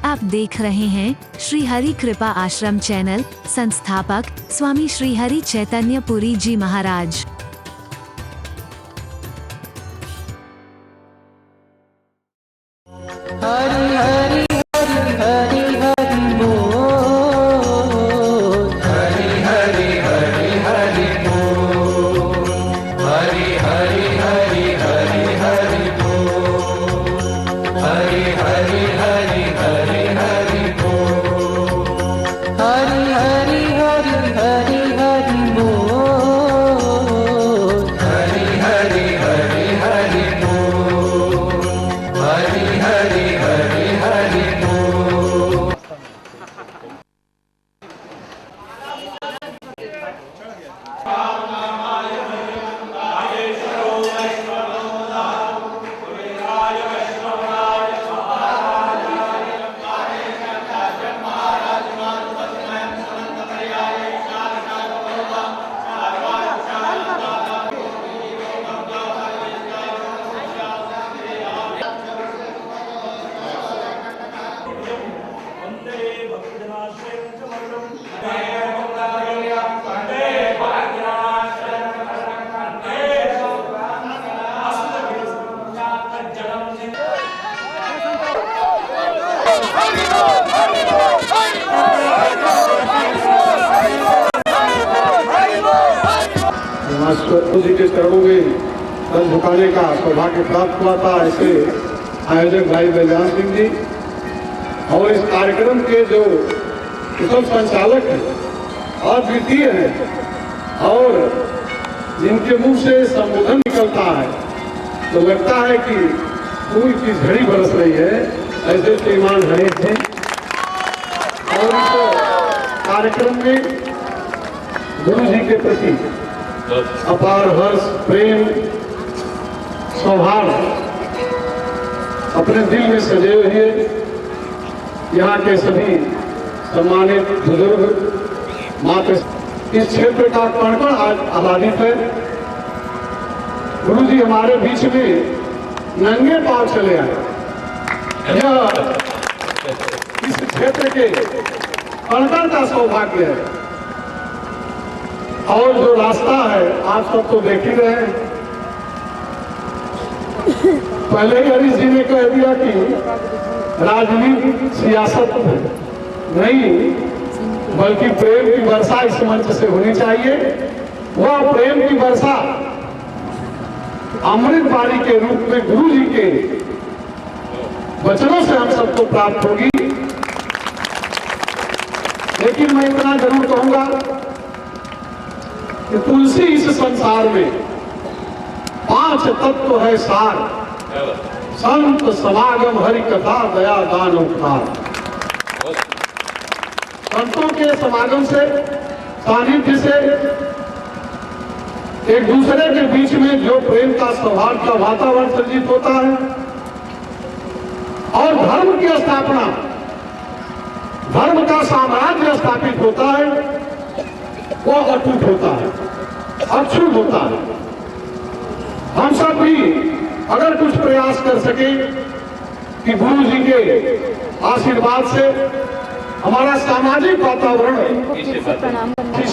आप देख रहे हैं श्री हरि कृपा आश्रम चैनल। संस्थापक स्वामी श्री हरि चैतन्य पुरी जी महाराज। हरि हरि हरि हरि हरि बोल। हरि हरि हरि हरि बोल। हरि हरि हरि हरि हरि बोल। हरि हरि हरि हरि हरि बोल। हरि हरि हरि हरि हरि बोल। हरि हरि हरि हरि बोल। हरि हरि हरि हरि बोल। मास्टर जी के चरणों में सर झुकाने का सौभाग्य प्राप्त हुआ था। ऐसे आयोजक भाई बलराम सिंह जी और इस कार्यक्रम के जो कुशल संचालक हैं और द्वितीय हैं और जिनके मुंह से संबोधन निकलता है तो लगता है कि फूल की झड़ी बरस रही है। ऐसे श्रीमान हरे थे और इस कार्यक्रम में गुरु जी के प्रति अपार हर्ष, प्रेम, सौहार्द अपने दिल में सजे हुए यहाँ के सभी सम्मानित बुजुर्ग मात्र इस क्षेत्र का कण-कण आज आबादित है। गुरु जी हमारे बीच में नंगे पांव चले आए। यह इस क्षेत्र के कण-कण का सौभाग्य है और जो रास्ता है आप सब तो देख ही रहे हैं। पहले ही हरीश जी ने कह दिया कि राजनीति सियासत नहीं बल्कि प्रेम की वर्षा इस मंच से होनी चाहिए। वह प्रेम की वर्षा अमृत बारी के रूप में गुरु जी के वचनों से हम सबको प्राप्त होगी। लेकिन मैं इतना जरूर कहूंगा कि तुलसी इस संसार में 5 तत्व है सार। संत समागम हरि कथा दया दान उपकार। संतों के समागम से, सानिध्य से एक दूसरे के बीच में जो प्रेम का सौहार्द का वातावरण सृजित होता है और धर्म की स्थापना, धर्म का साम्राज्य स्थापित होता है, वो अटूट होता है, अक्षुण्ण होता है। हम सब भी अगर कुछ प्रयास कर सके कि गुरु जी के आशीर्वाद से हमारा सामाजिक वातावरण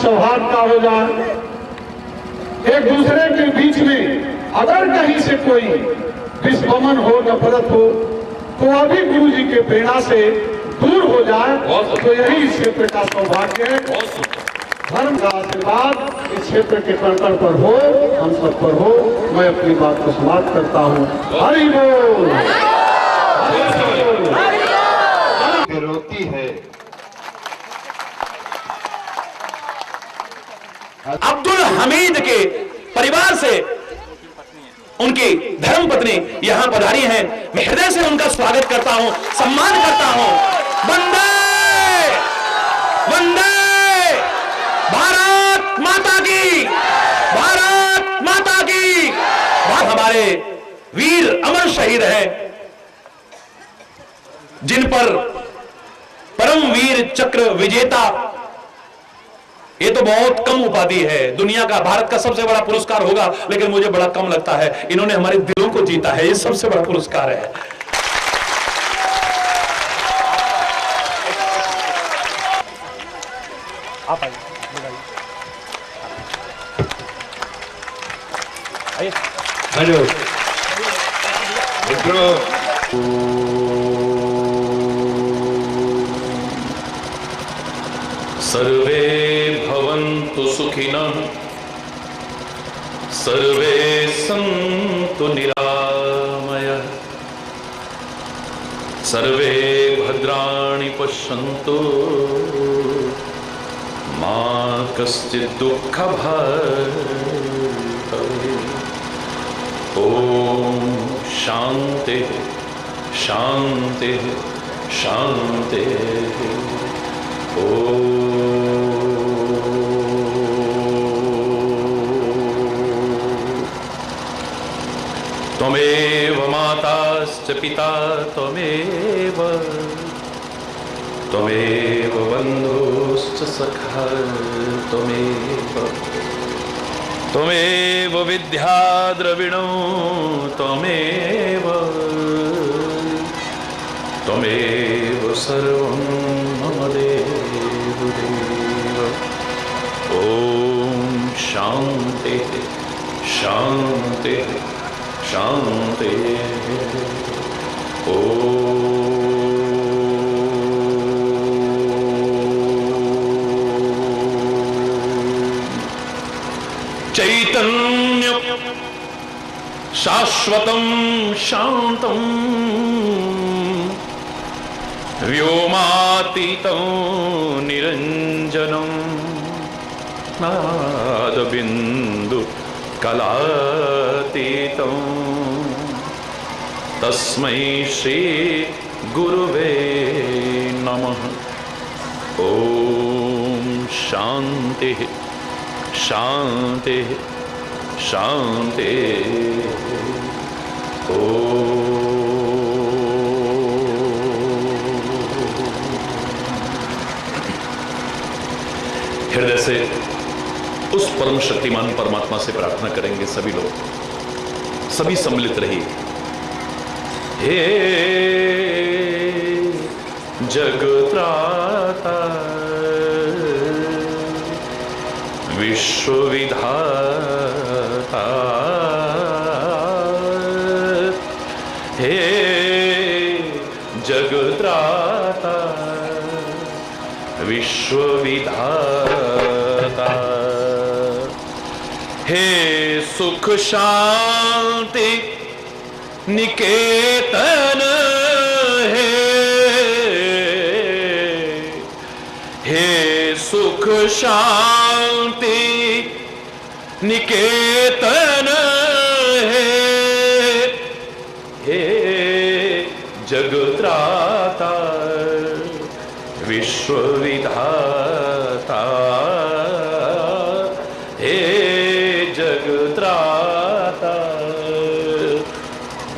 सौहार्द का हो जाए, एक दूसरे के बीच में अगर कहीं से कोई विस्मन हो, नफरत हो तो अभी गुरु जी के प्रेरणा से दूर हो जाए, तो यही इस क्षेत्र का सौभाग्य है। धर्म का आशीर्वाद इस क्षेत्र के कण-कण पर हो, हम सब पर हो। मैं अपनी बात को समाप्त करता हूँ। हरि बोल। रोती है अब्दुल हमीद के परिवार से उनकी धर्मपत्नी यहां पधारी हैं। मैं हृदय से उनका स्वागत करता हूं, सम्मान करता हूं। वंदे वंदे भारत माता की, भारत माता की। हमारे वीर अमर शहीद हैं जिन पर परमवीर चक्र विजेता, ये तो बहुत कम उपाधि है। दुनिया का, भारत का सबसे बड़ा पुरस्कार होगा, लेकिन मुझे बड़ा कम लगता है। इन्होंने हमारे दिलों को जीता है, ये सबसे बड़ा पुरस्कार है। आप आइए, आइए। हेलो मित्रों, सर्वे भवन्तु सुखिनः, सर्वे सन्तु निरामयः, सर्वे भद्राणि पश्यन्तु, मा कश्चित् दुःखभाग् भवेत्। ओम शांति शांति शांति। त्वमेव माताश्च पिता त्वमेव, त्वमेव बन्धुश्च सखा त्वमेव, त्वमेव विद्या द्रविणो त्वमेव, त्वमेव सर्वं मम देव देव। ओम शांति शांति शांति। चैतन्य शाश्वतं शांतं व्योमातीतं निरंजनं नादबिंदु कलातीतं तस्मै श्री गुरुवे नमः। ओम शांति शांति शांति। हृदय से उस परम शक्तिमान परमात्मा से प्रार्थना करेंगे सभी लोग, सभी सम्मिलित रहिए। हे जगत्राता विश्वविधाता, हे जगत्राता विश्वविधाता, हे सुख शांति निकेतन, हे सुख शांति निकेतन, हे जगत्राता विश्वविधाता, हे जगत्राता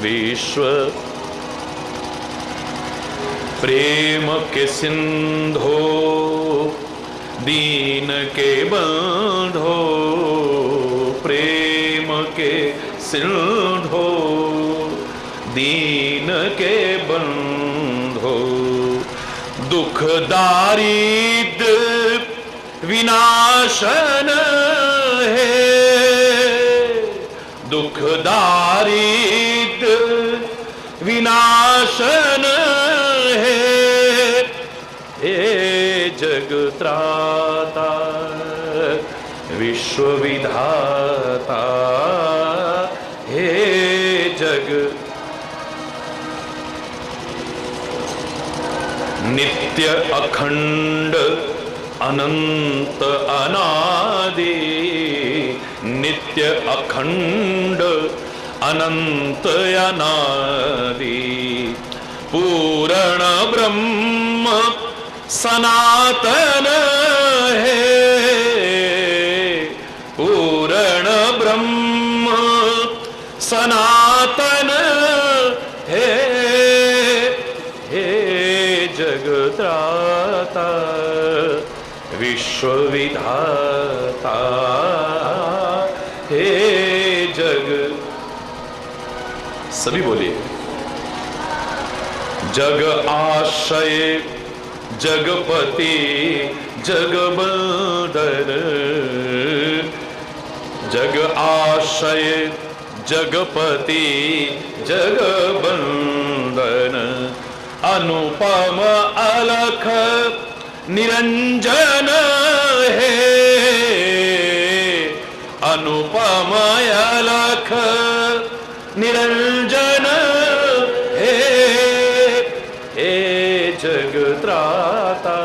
विश्व। प्रेम के सिंधो दीन के बंधो, प्रेम के सिंधो दीन के बंधो, दुख दारिद्र विनाशन है, दुख दारिद्र विनाशन है, हे जगत्राता विश्वविधाता, हे जग। नित्य अखंड अनंत अनादि, नित्य अखंड अनंत अनादि, पूर्ण ब्रह्म सनातन है, पूर्ण ब्रह्म सनातन है, हे जगत्राता विश्वविधाता, हे जग। सभी बोलिए। जग आश्रय जगपति जगबंदन, जग आश्रय जगपति जगबंदन, अनुपम अलख निरंजन है, अनुपम अलख निरंजन है, हे जगत्राता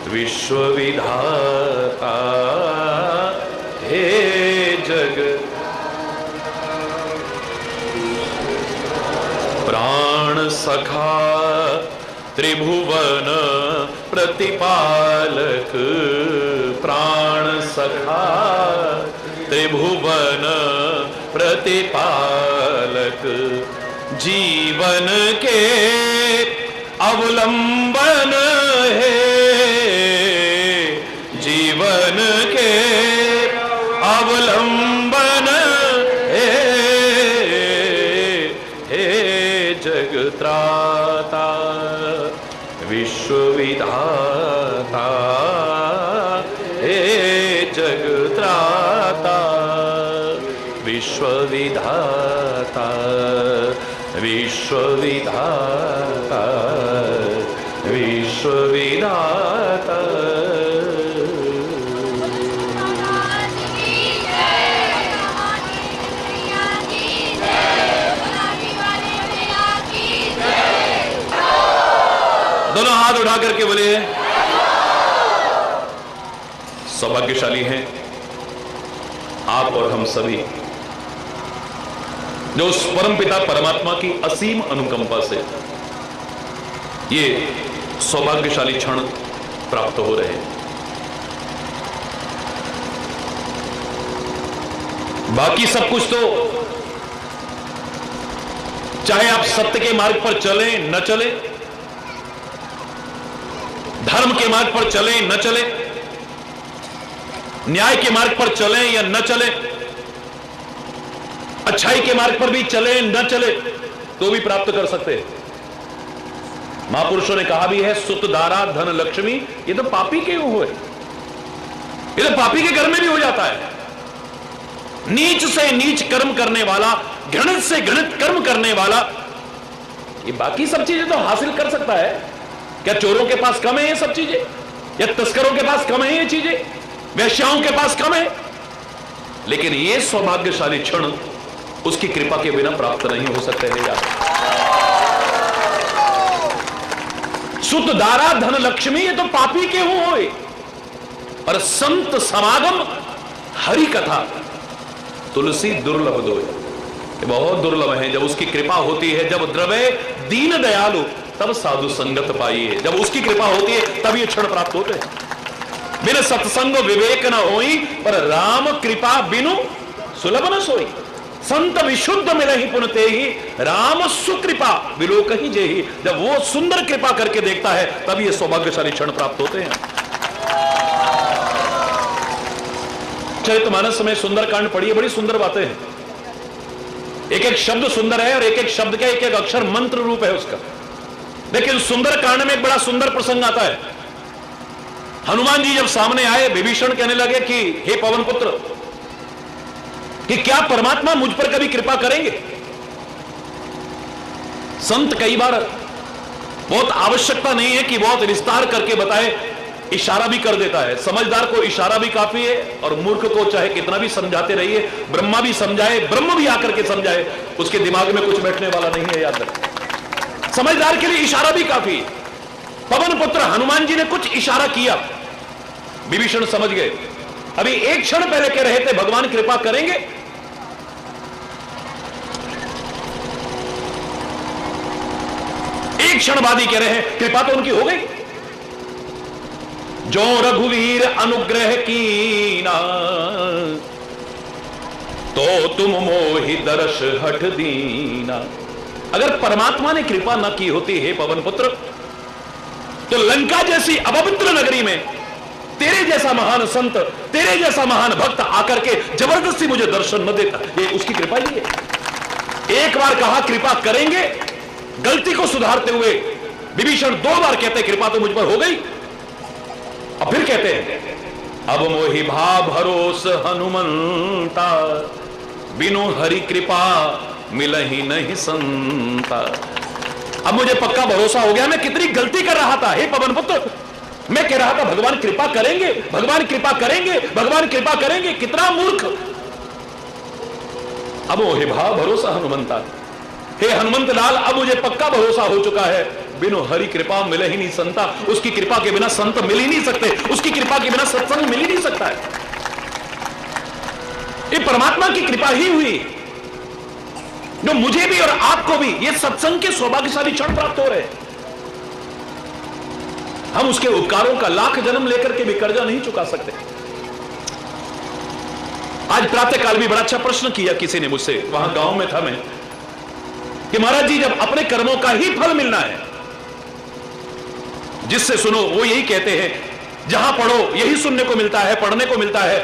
विश्वविधाता, हे जग प्राण सखा त्रिभुवन प्रतिपालक, प्राण सखा त्रिभुवन प्रतिपालक, जीवन के अवलंबन है, जीवन के अवलंबन है, हे जगत्राता विश्वविधाता, हे जगत्राता विश्वविधाता, विश्वविधाता विश्वविधाता। दोनों हाथ उठा करके बोले, सौभाग्यशाली हैं आप और हम सभी जो उस परमपिता परमात्मा की असीम अनुकंपा से ये सौभाग्यशाली क्षण प्राप्त हो रहे हैं। बाकी सब कुछ तो चाहे आप सत्य के मार्ग पर चले न चले, धर्म के मार्ग पर चले न चले, न्याय के मार्ग पर चले या न चले, अच्छाई के मार्ग पर भी चले न चले, तो भी प्राप्त कर सकते हैं। महापुरुषों ने कहा भी है, सुत दारा धन लक्ष्मी, ये तो पापी के हुए, ये तो पापी के घर में भी हो जाता है। नीच से नीच कर्म करने वाला, घृणित से घृणित कर्म करने वाला, ये बाकी सब चीजें तो हासिल कर सकता है। क्या चोरों के पास कम है ये सब चीजें? या तस्करों के पास कम है ये चीजें? वैश्याओं के पास कम है? लेकिन ये सौभाग्यशाली क्षण उसकी कृपा के बिना प्राप्त नहीं हो सकते हैं यार। सुत दारा धन लक्ष्मी, ये तो पापी के होए, और संत समागम हरि कथा तुलसी दुर्लभ दोए, ये बहुत दुर्लभ है। जब उसकी कृपा होती है, जब द्रव्य दीन दयालु, तब साधु संगत पाइए। जब उसकी कृपा होती है तब ये क्षण प्राप्त होते हैं। बिन सत्संग विवेक न होई, पर राम कृपा बिनु सुलभ न सोई। संत विशुद्ध मिले ही पुनते ही, राम सुकृपा विलोक ही जेही। जब वो सुंदर कृपा करके देखता है तब ये सौभाग्यशाली क्षण प्राप्त होते हैं। चरितमानस में सुंदरकांड पढ़िए, बड़ी सुंदर बातें हैं। एक एक शब्द सुंदर है और एक एक शब्द का एक एक अक्षर मंत्र रूप है उसका। लेकिन सुंदरकांड में एक बड़ा सुंदर प्रसंग आता है। हनुमान जी जब सामने आए, विभीषण कहने लगे कि हे पवन पुत्र, कि क्या परमात्मा मुझ पर कभी कृपा करेंगे? संत कई बार बहुत आवश्यकता नहीं है कि बहुत विस्तार करके बताए, इशारा भी कर देता है। समझदार को इशारा भी काफी है, और मूर्ख को चाहे कितना भी समझाते रहिए, ब्रह्मा भी समझाए, ब्रह्म भी आकर के समझाए, उसके दिमाग में कुछ बैठने वाला नहीं है। याद रखें, समझदार के लिए इशारा भी काफी है। पवन पुत्र हनुमान जी ने कुछ इशारा किया, विभीषण समझ गए। अभी एक क्षण पहले कह रहे थे भगवान कृपा करेंगे, एक क्षण बाद ही कह रहे हैं कृपा तो उनकी हो गई। जो रघुवीर अनुग्रह कीना, तो तुम मोहि दर्श हठ दीना। अगर परमात्मा ने कृपा न की होती हे पवन पुत्र, तो लंका जैसी अपवित्र नगरी में तेरे जैसा महान संत, तेरे जैसा महान भक्त आकर के जबरदस्ती मुझे दर्शन न देता। ये उसकी कृपा ही है। एक बार कहा कृपा करेंगे, गलती को सुधारते हुए विभीषण 2 बार कहते कृपा तो मुझ पर हो गई, अब फिर कहते हैं अब मोहि भा भरोस हनुमंता, बिनु हरि कृपा मिलहि नहीं संता। अब मुझे पक्का भरोसा हो गया मैं कितनी गलती कर रहा था। हे पवन पुत्र, मैं कह रहा था भगवान कृपा करेंगे, भगवान कृपा करेंगे, भगवान कृपा करेंगे, कितना मूर्ख। अब मोहि भा भरोसा हनुमंता, हे हनुमंत लाल अब मुझे पक्का भरोसा हो चुका है, बिनु हरि कृपा मिले ही नहीं संता। उसकी कृपा के बिना संत मिल ही नहीं सकते, उसकी कृपा के बिना सत्संग मिल ही नहीं सकता है। ये परमात्मा की कृपा ही हुई जो मुझे भी और आपको भी ये सत्संग के सौभाग्यशाली क्षण प्राप्त हो रहे हैं। हम उसके उपकारों का लाख जन्म लेकर के भी कर्जा नहीं चुका सकते। आज प्रातःकाल भी बड़ा अच्छा प्रश्न किया किसी ने मुझसे, वहां गांव में था मैं, कि महाराज जी जब अपने कर्मों का ही फल मिलना है, जिससे सुनो वो यही कहते हैं, जहां पढ़ो यही सुनने को मिलता है, पढ़ने को मिलता है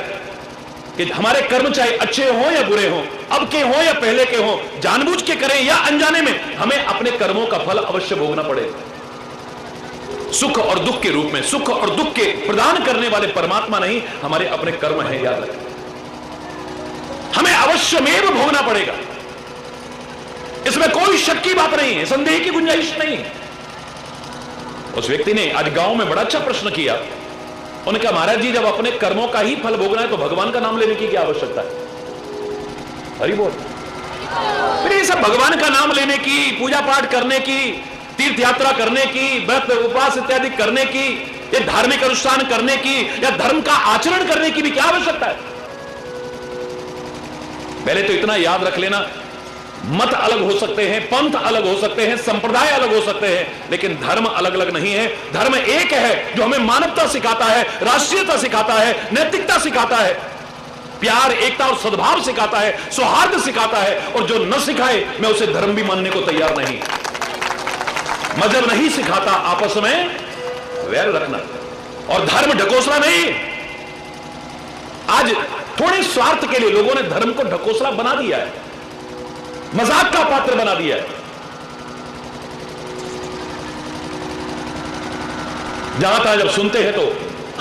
कि हमारे कर्म चाहे अच्छे हों या बुरे हों, अब के हों या पहले के हों, जानबूझ के करें या अनजाने में, हमें अपने कर्मों का फल अवश्य भोगना पड़ेगा। सुख और दुख के रूप में, सुख और दुख के प्रदान करने वाले परमात्मा नहीं, हमारे अपने कर्म हैं, याद रखें। हमें अवश्यमेव भोगना पड़ेगा, इसमें कोई शक की बात नहीं है, संदेह की गुंजाइश नहीं है। उस व्यक्ति ने आज गांव में बड़ा अच्छा प्रश्न किया। उन्होंने कहा महाराज जी जब अपने कर्मों का ही फल भोगना है तो भगवान का नाम लेने की क्या आवश्यकता है? हरि बोल। फिर ये सब भगवान का नाम लेने की, पूजा पाठ करने की, तीर्थ यात्रा करने की, व्रत उपवास इत्यादि करने की, ये धार्मिक अनुष्ठान करने की या धर्म का आचरण करने की भी क्या आवश्यकता है? पहले तो इतना याद रख लेना, मत अलग हो सकते हैं, पंथ अलग हो सकते हैं, संप्रदाय अलग हो सकते हैं, लेकिन धर्म अलग अलग नहीं है। धर्म एक है जो हमें मानवता सिखाता है, राष्ट्रीयता सिखाता है, नैतिकता सिखाता है, प्यार, एकता और सद्भाव सिखाता है, सौहार्द सिखाता है। और जो न सिखाए मैं उसे धर्म भी मानने को तैयार नहीं। मजहब नहीं सिखाता आपस में वैर रखना, और धर्म ढकोसला नहीं। आज थोड़े स्वार्थ के लिए लोगों ने धर्म को ढकोसला बना दिया है, मजाक का पात्र बना दिया है। जहां तक जब सुनते हैं तो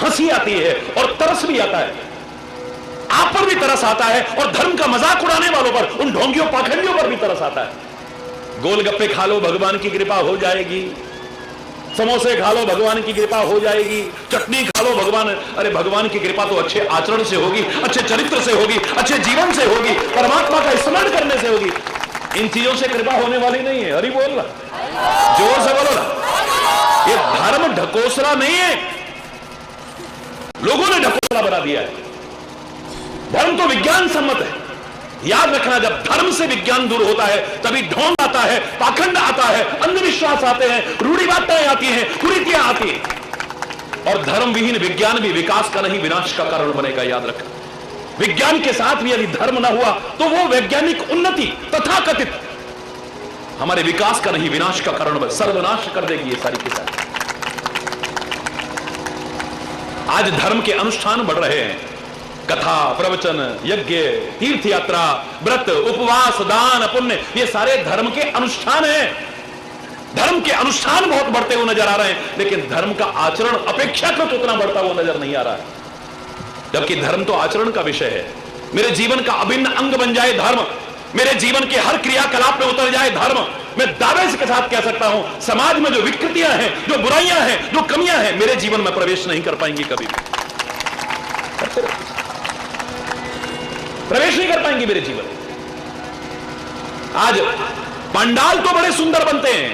हंसी आती है और तरस भी आता है, आप पर भी तरस आता है, और धर्म का मजाक उड़ाने वालों पर, उन ढोंगियों पाखंडियों पर भी तरस आता है। गोलगप्पे खा लो भगवान की कृपा हो जाएगी, समोसे खा लो भगवान की कृपा हो जाएगी, चटनी खा लो भगवान, अरे भगवान की कृपा तो अच्छे आचरण से होगी, अच्छे चरित्र से होगी, अच्छे जीवन से होगी, परमात्मा का स्मरण करने से होगी। इन चीजों से कृपा होने वाली नहीं है। हरि बोल रहा, जोर से बोलो ना। ये धर्म ढकोसला नहीं है, लोगों ने ढकोसला बना दिया है। धर्म तो विज्ञान सम्मत है। याद रखना, जब धर्म से विज्ञान दूर होता है तभी ढोंग आता है, पाखंड आता है, अंधविश्वास आते हैं, रूढ़िवादिताएं आती हैं, कुरीतियां आती हैं। और धर्म विहीन विज्ञान भी विकास का नहीं विनाश का कारण बनेगा। याद रखना, विज्ञान के साथ भी यदि धर्म ना हुआ तो वो वैज्ञानिक उन्नति तथाकथित हमारे विकास का नहीं विनाश का कारण बन, सर्वनाश कर देगी ये सारी की सारी। आज धर्म के अनुष्ठान बढ़ रहे हैं, कथा, प्रवचन, यज्ञ, तीर्थ यात्रा, व्रत, उपवास, दान, पुण्य, ये सारे धर्म के अनुष्ठान हैं। धर्म के अनुष्ठान बहुत बढ़ते हुए नजर आ रहे हैं, लेकिन धर्म का आचरण अपेक्षाकृत उतना बढ़ता हुआ नजर नहीं आ रहा है। जबकि धर्म तो आचरण का विषय है। मेरे जीवन का अभिन्न अंग बन जाए धर्म, मेरे जीवन के हर क्रियाकलाप में उतर जाए धर्म। मैं दावे के साथ कह सकता हूं, समाज में जो विकृतियां हैं, जो बुराइयां हैं, जो कमियां हैं, मेरे जीवन में प्रवेश नहीं कर पाएंगी, कभी भी प्रवेश नहीं कर पाएंगी मेरे जीवन। आज पंडाल तो बड़े सुंदर बनते हैं,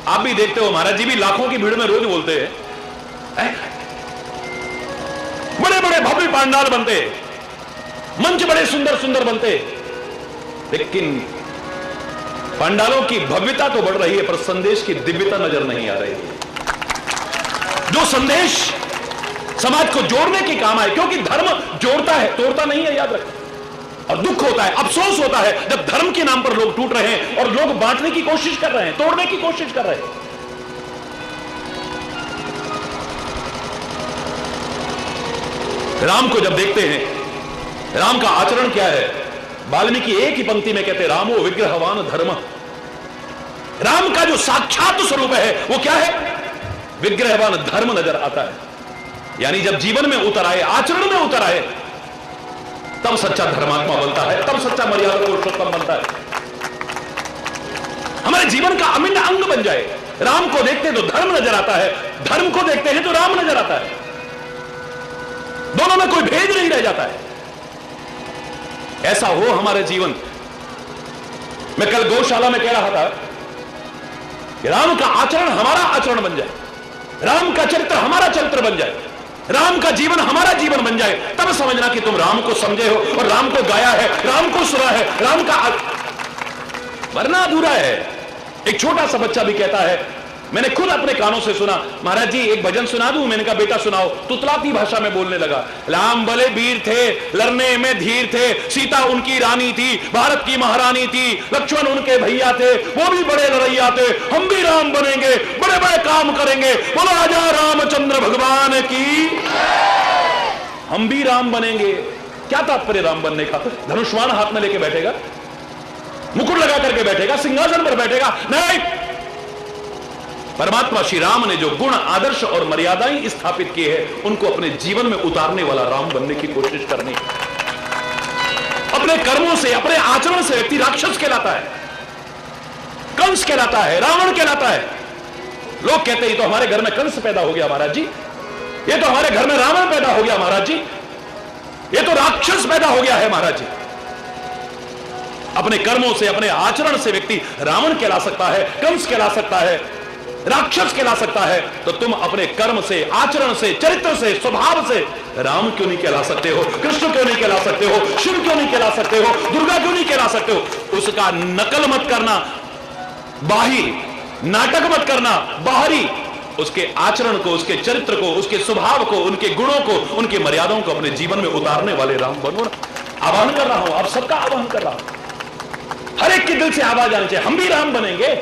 आप भी देखते हो, महाराज जी भी लाखों की भीड़ में रोज बोलते हैं, बड़े बड़े भव्य पंडाल बनते, मंच बड़े सुंदर सुंदर बनते, लेकिन पंडालों की भव्यता तो बढ़ रही है पर संदेश की दिव्यता नजर नहीं आ रही। जो संदेश समाज को जोड़ने के काम आए, क्योंकि धर्म जोड़ता है, तोड़ता नहीं है, याद रखें। और दुख होता है, अफसोस होता है जब धर्म के नाम पर लोग टूट रहे हैं और लोग बांटने की कोशिश कर रहे हैं, तोड़ने की कोशिश कर रहे हैं। राम को जब देखते हैं, राम का आचरण क्या है? वाल्मीकि एक ही पंक्ति में कहते, रामो विग्रहवान धर्म। राम का जो साक्षात स्वरूप है वो क्या है? विग्रहवान धर्म नजर आता है। यानी जब जीवन में उतर आए, आचरण में उतर आए, तब सच्चा धर्मात्मा बनता है, तब सच्चा मर्यादा पुरुषोत्तम बनता है। हमारे जीवन का अभिन्न अंग बन जाए। राम को देखते तो धर्म नजर आता है, धर्म को देखते हैं तो राम नजर आता है। दोनों में कोई भेद नहीं रह जाता है। ऐसा हो हमारे जीवन। मैं कल गौशाला में कह रहा था कि राम का आचरण हमारा आचरण बन जाए, राम का चरित्र हमारा चरित्र बन जाए, राम का जीवन हमारा जीवन बन जाए, तब समझना कि तुम राम को समझे हो और राम को गाया है, राम को सुना है, राम का वरना अधूरा है। एक छोटा सा बच्चा भी कहता है, मैंने खुद अपने कानों से सुना, महाराज जी एक भजन सुना दूं? मैंने कहा बेटा सुनाओ। तुतलाती भाषा में बोलने लगा, राम भले वीर थे, लड़ने में धीर थे, सीता उनकी रानी थी, भारत की महारानी थी, लक्ष्मण उनके भैया थे, वो भी बड़े लड़ैया थे, हम भी राम बनेंगे, बड़े बड़े काम करेंगे, बोलो राजा रामचंद्र भगवान की, हम भी राम बनेंगे। क्या तात्पर्य राम बनने का? धनुष्मान हाथ में लेके बैठेगा, मुकुट लगा करके बैठेगा, सिंहासन पर बैठेगा? नहीं, परमात्मा श्री राम ने जो गुण, आदर्श और मर्यादाएं स्थापित किए हैं, उनको अपने जीवन में उतारने वाला राम बनने की कोशिश करनी। अपने कर्मों से, अपने आचरण से व्यक्ति राक्षस कहलाता है, कंस कहलाता है, रावण कहलाता है। लोग कहते हैं ये तो हमारे घर में कंस पैदा हो गया महाराज जी, ये तो हमारे घर में रावण पैदा हो गया महाराज जी, ये तो राक्षस पैदा हो गया है महाराज जी। अपने कर्मों से, अपने आचरण से व्यक्ति रावण कहला सकता है, कंस कहला सकता है, राक्षस कहला सकता है। तो तुम अपने कर्म से, आचरण से, चरित्र से, स्वभाव से राम क्यों नहीं कहला सकते हो? कृष्ण क्यों नहीं कहला सकते हो? शिव क्यों नहीं कहला सकते हो? दुर्गा क्यों नहीं कहला सकते हो? उसका नकल मत करना, बाहिर नाटक मत करना, बाहरी उसके आचरण को, उसके चरित्र को, उसके स्वभाव को, उनके गुणों को, उनकी मर्यादाओं को अपने जीवन में उतारने वाले राम बनो। आह्वान कर रहा हूं, आप सबका आह्वान कर रहा हूं, हर एक के दिल से आवाज आनी चाहिए, हम भी राम बनेंगे।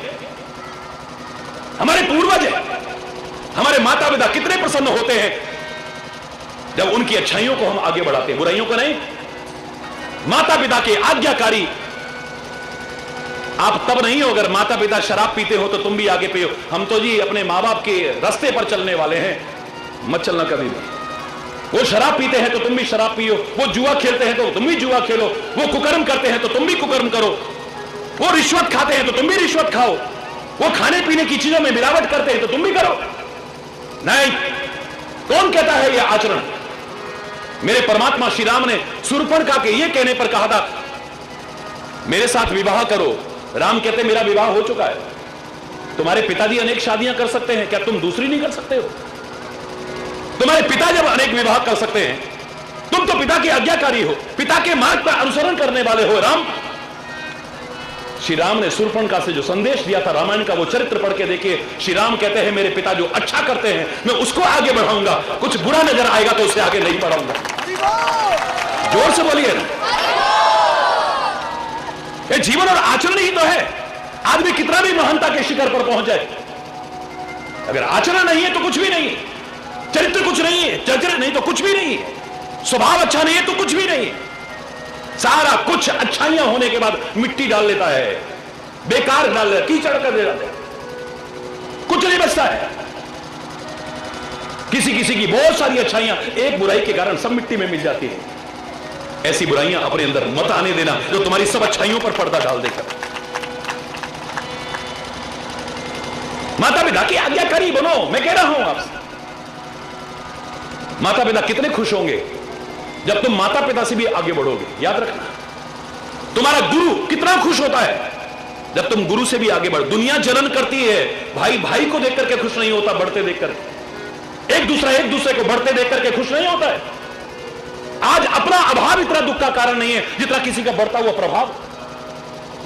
हमारे पूर्वज, हमारे माता पिता कितने प्रसन्न होते हैं जब उनकी अच्छाइयों को हम आगे बढ़ाते हैं, बुराइयों को नहीं। माता पिता के आज्ञाकारी आप तब नहीं हो अगर माता पिता शराब पीते हो तो तुम भी आगे पियो। हम तो जी अपने माँ बाप के रास्ते पर चलने वाले हैं, मत चलना कभी भी। वो शराब पीते हैं तो तुम भी शराब पियो, वो जुआ खेलते हैं तो तुम भी जुआ खेलो, वो कुकर्म करते हैं तो तुम भी कुकर्म करो, वो रिश्वत खाते हैं तो तुम भी रिश्वत खाओ, वो खाने पीने की चीजों में मिलावट करते हैं तो तुम भी करो। नहीं, कौन कहता है यह आचरण? मेरे परमात्मा श्री राम ने शूर्पणखा के ये कहने पर कहा था मेरे साथ विवाह करो। राम कहते मेरा विवाह हो चुका है, तुम्हारे पिताजी अनेक शादियां कर सकते हैं, क्या तुम दूसरी नहीं कर सकते हो? तुम्हारे पिता जब अनेक विवाह कर सकते हैं, तुम तो पिता के आज्ञाकारी हो, पिता के मार्ग पर अनुसरण करने वाले हो। राम, श्री राम ने शूर्पणखा से जो संदेश दिया था, रामायण का वो चरित्र पढ़ के देखिए। श्री राम कहते हैं मेरे पिता जो अच्छा करते हैं मैं उसको आगे बढ़ाऊंगा, कुछ बुरा नजर आएगा तो उसे आगे नहीं बढ़ाऊंगा। जोर से बोलिए ना। ये जीवन और आचरण ही तो है। आदमी कितना भी महानता के शिखर पर पहुंच जाए, अगर आचरण नहीं है तो कुछ भी नहीं है, चरित्र कुछ नहीं है, चरित्र नहीं तो कुछ भी नहीं है, स्वभाव अच्छा नहीं है तो कुछ भी नहीं है। सारा कुछ अच्छाइयां होने के बाद मिट्टी डाल लेता है, बेकार डाल लेता है, कीचड़ कर दे जाता है, कुछ नहीं बचता है। किसी किसी की बहुत सारी अच्छाइयां एक बुराई के कारण सब मिट्टी में मिल जाती है। ऐसी बुराइयां अपने अंदर मत आने देना जो तुम्हारी सब अच्छाइयों पर पर्दा डाल देगा। माता पिता की आज्ञाकारी बनो। मैं कह रहा हूं आपसे, माता पिता कितने खुश होंगे जब तुम माता पिता से भी आगे बढ़ोगे। याद रखना, तुम्हारा गुरु कितना खुश होता है जब तुम गुरु से भी आगे बढ़ो। दुनिया जलन करती है, भाई भाई को देख करके खुश नहीं होता, बढ़ते देख करके। एक दूसरे को बढ़ते देख करके खुश नहीं होता है। आज अपना अभाव इतना दुख का कारण नहीं है जितना किसी का बढ़ता हुआ प्रभाव।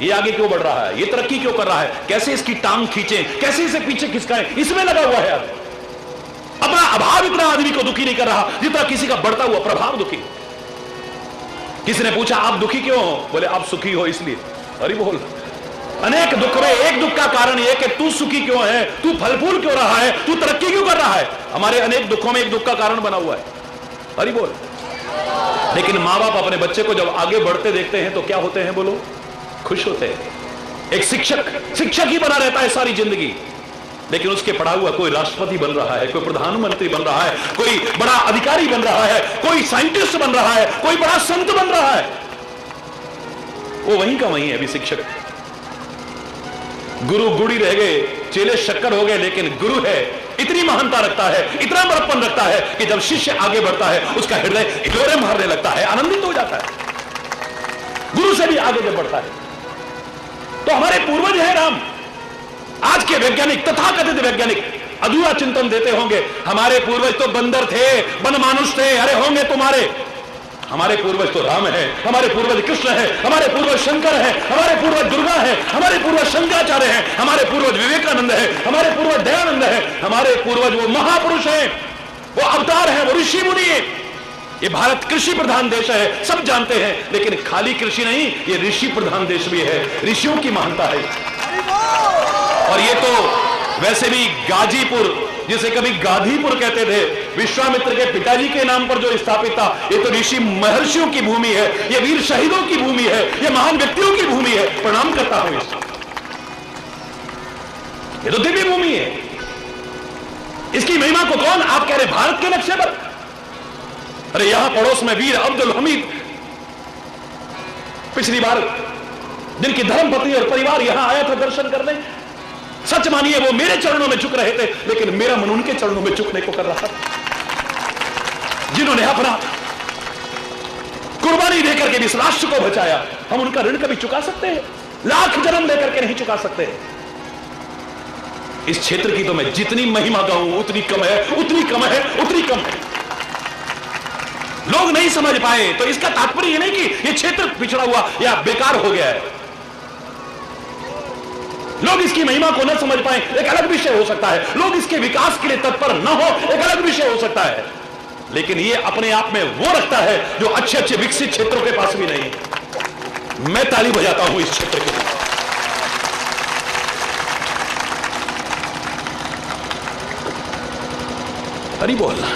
ये आगे क्यों बढ़ रहा है, ये तरक्की क्यों कर रहा है, कैसे इसकी टांग खींचे, कैसे इसे पीछे खिसकाएं, इसमें लगा हुआ है। अपना अभाव इतना आदमी को दुखी नहीं कर रहा जितना किसी का बढ़ता हुआ प्रभाव दुखी। किसी ने पूछा आप दुखी क्यों हो? बोले आप सुखी हो इसलिए। अरे बोल, अनेक दुख में एक दुख का कारण यह कि तू सुखी क्यों है, तू फल फूल क्यों रहा है, तू तरक्की क्यों कर रहा है। हमारे अनेक दुखों में एक दुख का कारण बना हुआ है। अरे बोल। लेकिन माँ बाप अपने बच्चे को जब आगे बढ़ते देखते हैं तो क्या होते हैं बोलो? खुश होते हैं। एक शिक्षक ही बना रहता है सारी जिंदगी, लेकिन उसके पढ़ा हुआ कोई राष्ट्रपति बन रहा है, कोई प्रधानमंत्री बन रहा है, कोई बड़ा अधिकारी बन रहा है, कोई साइंटिस्ट बन रहा है, कोई बड़ा संत बन रहा है, वो वहीं का वहीं है अभी शिक्षक। गुरु गुड़ी रह गए, चेले शक्कर हो गए, लेकिन गुरु है इतनी महानता रखता है, इतना बड़प्पन रखता है कि जब शिष्य आगे बढ़ता है उसका हृदय हिलोरे मारने लगता है, आनंदित हो जाता है, गुरु से भी आगे जब बढ़ता है। तो हमारे पूर्वज है राम। आज के वैज्ञानिक, तथाकथित वैज्ञानिक अधूरा चिंतन देते होंगे, हमारे पूर्वज तो बंदर थे, बनमानुष थे। अरे होंगे तुम्हारे, हमारे पूर्वज तो राम है, हमारे पूर्वज कृष्ण है, हमारे पूर्वज शंकर है, हमारे पूर्वज दुर्गा है, हमारे पूर्वज शंकराचार्य है, हमारे पूर्वज विवेकानंद है, हमारे पूर्वज दयानंद है, हमारे पूर्वज वो महापुरुष है, वो अवतार है, वो ऋषि मुनि है। ये भारत कृषि प्रधान देश है, सब जानते हैं, लेकिन खाली कृषि नहीं, ये ऋषि प्रधान देश भी है, ऋषियों की महानता है। और ये तो वैसे भी गाजीपुर, जिसे कभी गाधीपुर कहते थे, विश्वामित्र के पिताजी के नाम पर जो स्थापित था, ये तो ऋषि महर्षियों की भूमि है, ये वीर शहीदों की भूमि है, ये महान व्यक्तियों की भूमि है। प्रणाम करता हूं इसको, ये तो दिव्य भूमि है। इसकी महिमा को कौन आप कह रहे भारत के नक्शे पर? अरे यहां पड़ोस में वीर अब्दुल हमीद, पिछली बार जिनकी धर्मपत्नी और परिवार यहां आया था दर्शन करने, सच मानिए वो मेरे चरणों में झुक रहे थे, लेकिन मेरा मन उनके चरणों में झुकने को कर रहा था, जिन्होंने अपना कुर्बानी देकर के इस राष्ट्र को बचाया। हम उनका ऋण कभी चुका सकते हैं? लाख जन्म देकर के नहीं चुका सकते। इस क्षेत्र की तो मैं जितनी महिमा गाऊं उतनी कम है, उतनी कम है, उतनी कम है। लोग नहीं समझ पाए तो इसका तात्पर्य यह नहीं कि यह क्षेत्र पिछड़ा हुआ या बेकार हो गया है। लोग इसकी महिमा को न समझ पाए, एक अलग विषय हो सकता है। लोग इसके विकास के लिए तत्पर न हो, एक अलग विषय हो सकता है। लेकिन यह अपने आप में वो रखता है जो अच्छे अच्छे विकसित क्षेत्रों के पास भी नहीं। मैं ताली बजाता हूं इस क्षेत्र के लिए। अरे बोलना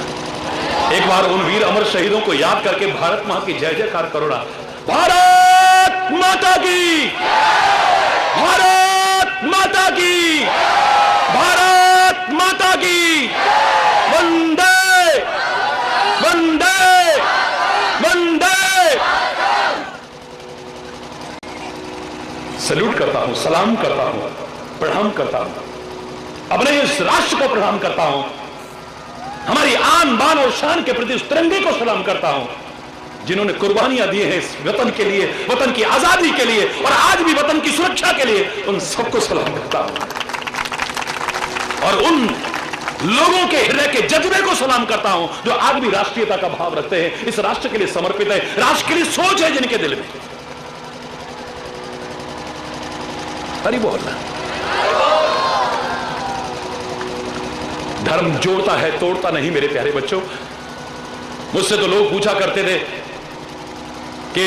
एक बार उन वीर अमर शहीदों को याद करके भारत मां की जय जयकार करो ना। भारत माता की, भारत माता की, भारत माता की, वंदे वंदे वंदे। सल्यूट करता हूं, सलाम करता हूं, प्रणाम करता हूं, अपने इस राष्ट्र को प्रणाम करता हूं, हमारी आन बान और शान के प्रति उस तिरंगे को सलाम करता हूं जिन्होंने कुर्बानियां दी हैं इस वतन के लिए, वतन की आजादी के लिए और आज भी वतन की सुरक्षा के लिए। उन सबको सलाम करता हूं और उन लोगों के हृदय के जज्बे को सलाम करता हूं जो आज भी राष्ट्रीयता का भाव रखते हैं, इस राष्ट्र के लिए समर्पित है, राष्ट्र के लिए सोच है जिनके दिल में। हरि बोल। धर्म जोड़ता है, तोड़ता नहीं मेरे प्यारे बच्चों। मुझसे तो लोग पूछा करते थे कि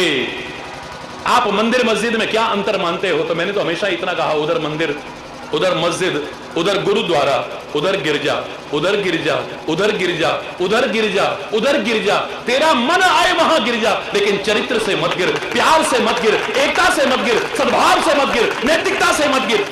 आप मंदिर मस्जिद में क्या अंतर मानते हो, तो मैंने तो हमेशा इतना कहा, उधर मंदिर, उधर मस्जिद, उधर गुरुद्वारा, उधर गिरजा, उधर गिरजा, उधर गिरजा, उधर गिरजा, उधर गिरजा। तेरा मन आए वहां गिरजा, लेकिन चरित्र से मत गिर, प्यार से मत गिर, एकता से मत गिर, सद्भाव से मत गिर, नैतिकता से मत गिर।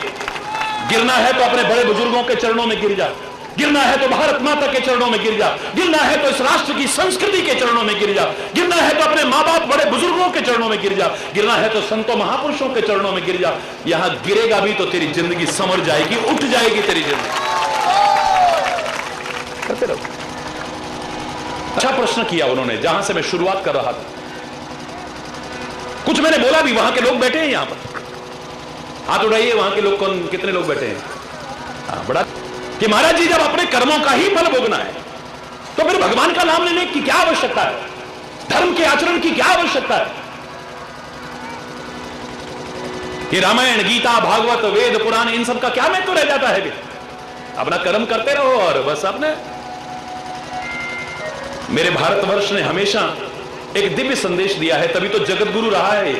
गिरना है तो अपने बड़े बुजुर्गों के चरणों में गिर जा, गिरना है तो भारत माता के चरणों में गिर जा, गिरना है तो इस राष्ट्र की संस्कृति के चरणों में गिर जा, गिरना है तो अपने माँ बाप बड़े बुजुर्गों के चरणों में गिर जा, गिरना है तो संतों महापुरुषों के चरणों में गिर जा। यहां गिरेगा भी तो तेरी जिंदगी संवर जाएगी, उठ जाएगी तेरी जिंदगी। करते रहो। अच्छा प्रश्न किया उन्होंने, जहां से मैं शुरुआत कर रहा था। कुछ मैंने बोला भी, वहां के लोग बैठे हैं यहां पर, हाथ उठाइए, वहां के लोग कौन, कितने लोग बैठे हैं? बड़ा कि महाराज जी जब अपने कर्मों का ही फल भोगना है तो फिर भगवान का नाम लेने की क्या आवश्यकता है, धर्म के आचरण की क्या आवश्यकता है? कि रामायण, गीता, भागवत, वेद, पुराण, इन सब का क्या महत्व रह जाता है? अपना कर्म करते रहो और बस अपने। मेरे भारतवर्ष ने हमेशा एक दिव्य संदेश दिया है, तभी तो जगत गुरु रहा है।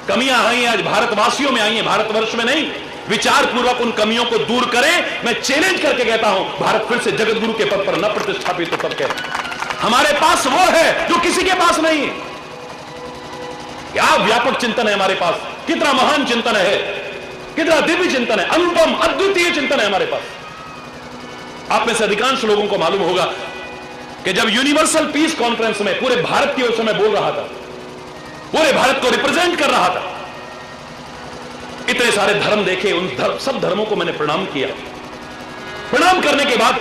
कमियां आई आज भारतवासियों में आई हैं, भारतवर्ष में नहीं। विचार पूर्वक उन कमियों को दूर करें। मैं चैलेंज करके कहता हूं, भारत फिर से जगत गुरु के पद पर न प्रतिष्ठापित तो सब कहते। हमारे पास वो है जो किसी के पास नहीं है। क्या व्यापक चिंतन है हमारे पास, कितना महान चिंतन है। कितना दिव्य चिंतन है, अनुपम अद्वितीय चिंतन है हमारे पास। आप में से अधिकांश लोगों को मालूम होगा कि जब यूनिवर्सल पीस कॉन्फ्रेंस में पूरे भारत की ओर से मैं बोल रहा था, पूरे भारत को रिप्रेजेंट कर रहा था, इतने सारे धर्म देखे, उन सब धर्मों को मैंने प्रणाम किया। प्रणाम करने के बाद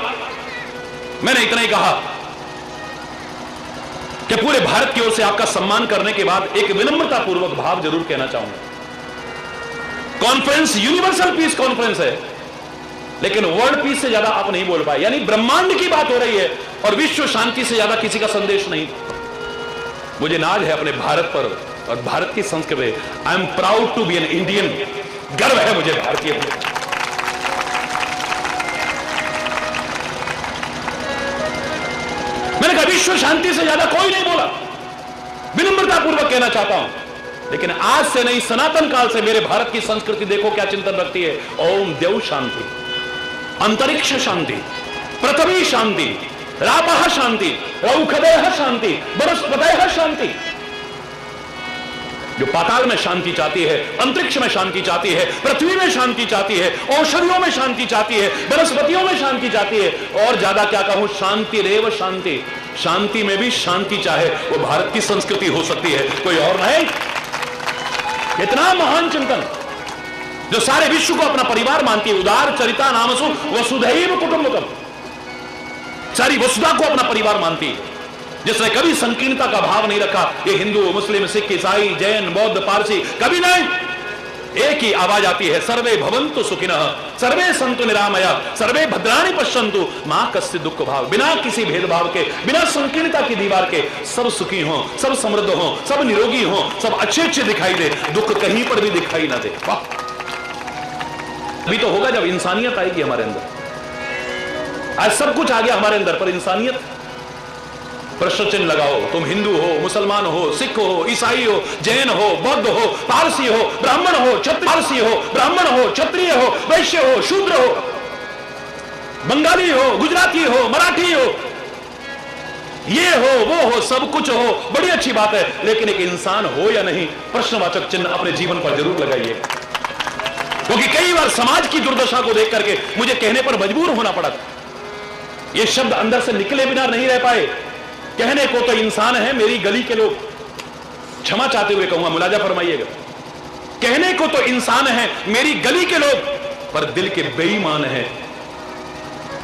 मैंने इतना ही कहा कि पूरे भारत की ओर से आपका सम्मान करने के बाद एक विनम्रता पूर्वक भाव जरूर कहना चाहूंगा। कॉन्फ्रेंस यूनिवर्सल पीस कॉन्फ्रेंस है, लेकिन वर्ल्ड पीस से ज्यादा आप नहीं बोल पाए, यानी ब्रह्मांड की बात हो रही है और विश्व शांति से ज्यादा किसी का संदेश नहीं। मुझे नाज है अपने भारत पर और भारत की संस्कृति। I am proud to be an Indian. गर्व है मुझे भारतीय पर। मैंने कहा विश्व शांति से ज्यादा कोई नहीं बोला, विनम्रता पूर्वक कहना चाहता हूं। लेकिन आज से नहीं, सनातन काल से मेरे भारत की संस्कृति देखो क्या चिंतन रखती है। ओम देव शांति, अंतरिक्ष शांति, पृथ्वी शांति, रापः शांति, रौखदेह शांति, वनस्पतयः शांति। जो पाताल में शांति चाहती है, अंतरिक्ष में शांति चाहती है, पृथ्वी में शांति चाहती है, औषधियों में शांति चाहती है, वनस्पतियों में शांति चाहती है, और ज्यादा क्या कहूं, शांति रेव शांति, शांति में भी शांति चाहे, वो भारत की संस्कृति हो सकती है, कोई और नहीं। इतना महान चिंतन जो सारे विश्व को अपना परिवार मानती है। उदार चरिता नामसु वसुधैव कुटुंबकम, सारी वसुधा को अपना परिवार मानती है, जिसने कभी संकीर्णता का भाव नहीं रखा। ये हिंदू, मुस्लिम, सिख, ईसाई, जैन, बौद्ध, पारसी, कभी नहीं। एक ही आवाज आती है, सर्वे भवन्तु सुखिनः, सर्वे सन्तु निरामया, सर्वे भद्राणि पश्यन्तु, मां कस्य दुख भाव। बिना किसी भेदभाव के, बिना संकीर्णता की दीवार के सब सुखी हो, सब समृद्ध हो, सब निरोगी हो, सब अच्छे अच्छे दिखाई दे, दुख कहीं पर भी दिखाई ना दे। वाह, अभी तो होगा जब इंसानियत आएगी हमारे अंदर। आज सब कुछ आ गया हमारे अंदर, पर इंसानियत, प्रश्न चिन्ह लगाओ। तुम हिंदू हो, मुसलमान हो, सिख हो, ईसाई हो, जैन हो, बौद्ध हो, पारसी हो, ब्राह्मण हो, पारसी हो, ब्राह्मण हो, क्षत्रिय हो, वैश्य हो, शूद्र हो, बंगाली हो, गुजराती हो, मराठी हो, ये हो वो हो, सब कुछ हो, बड़ी अच्छी बात है। लेकिन एक इंसान हो या नहीं, प्रश्नवाचक चिन्ह अपने जीवन पर जरूर लगाइए। क्योंकि कई बार समाज की दुर्दशा को देख करके मुझे कहने पर मजबूर होना पड़ा। ये शब्द अंदर से निकले बिना नहीं रह पाए। कहने को तो इंसान है मेरी गली के लोग, क्षमा चाहते हुए कहूंगा, मुलाजा फरमाइएगा। कहने को तो इंसान है मेरी गली के लोग, पर दिल के बेईमान हैं।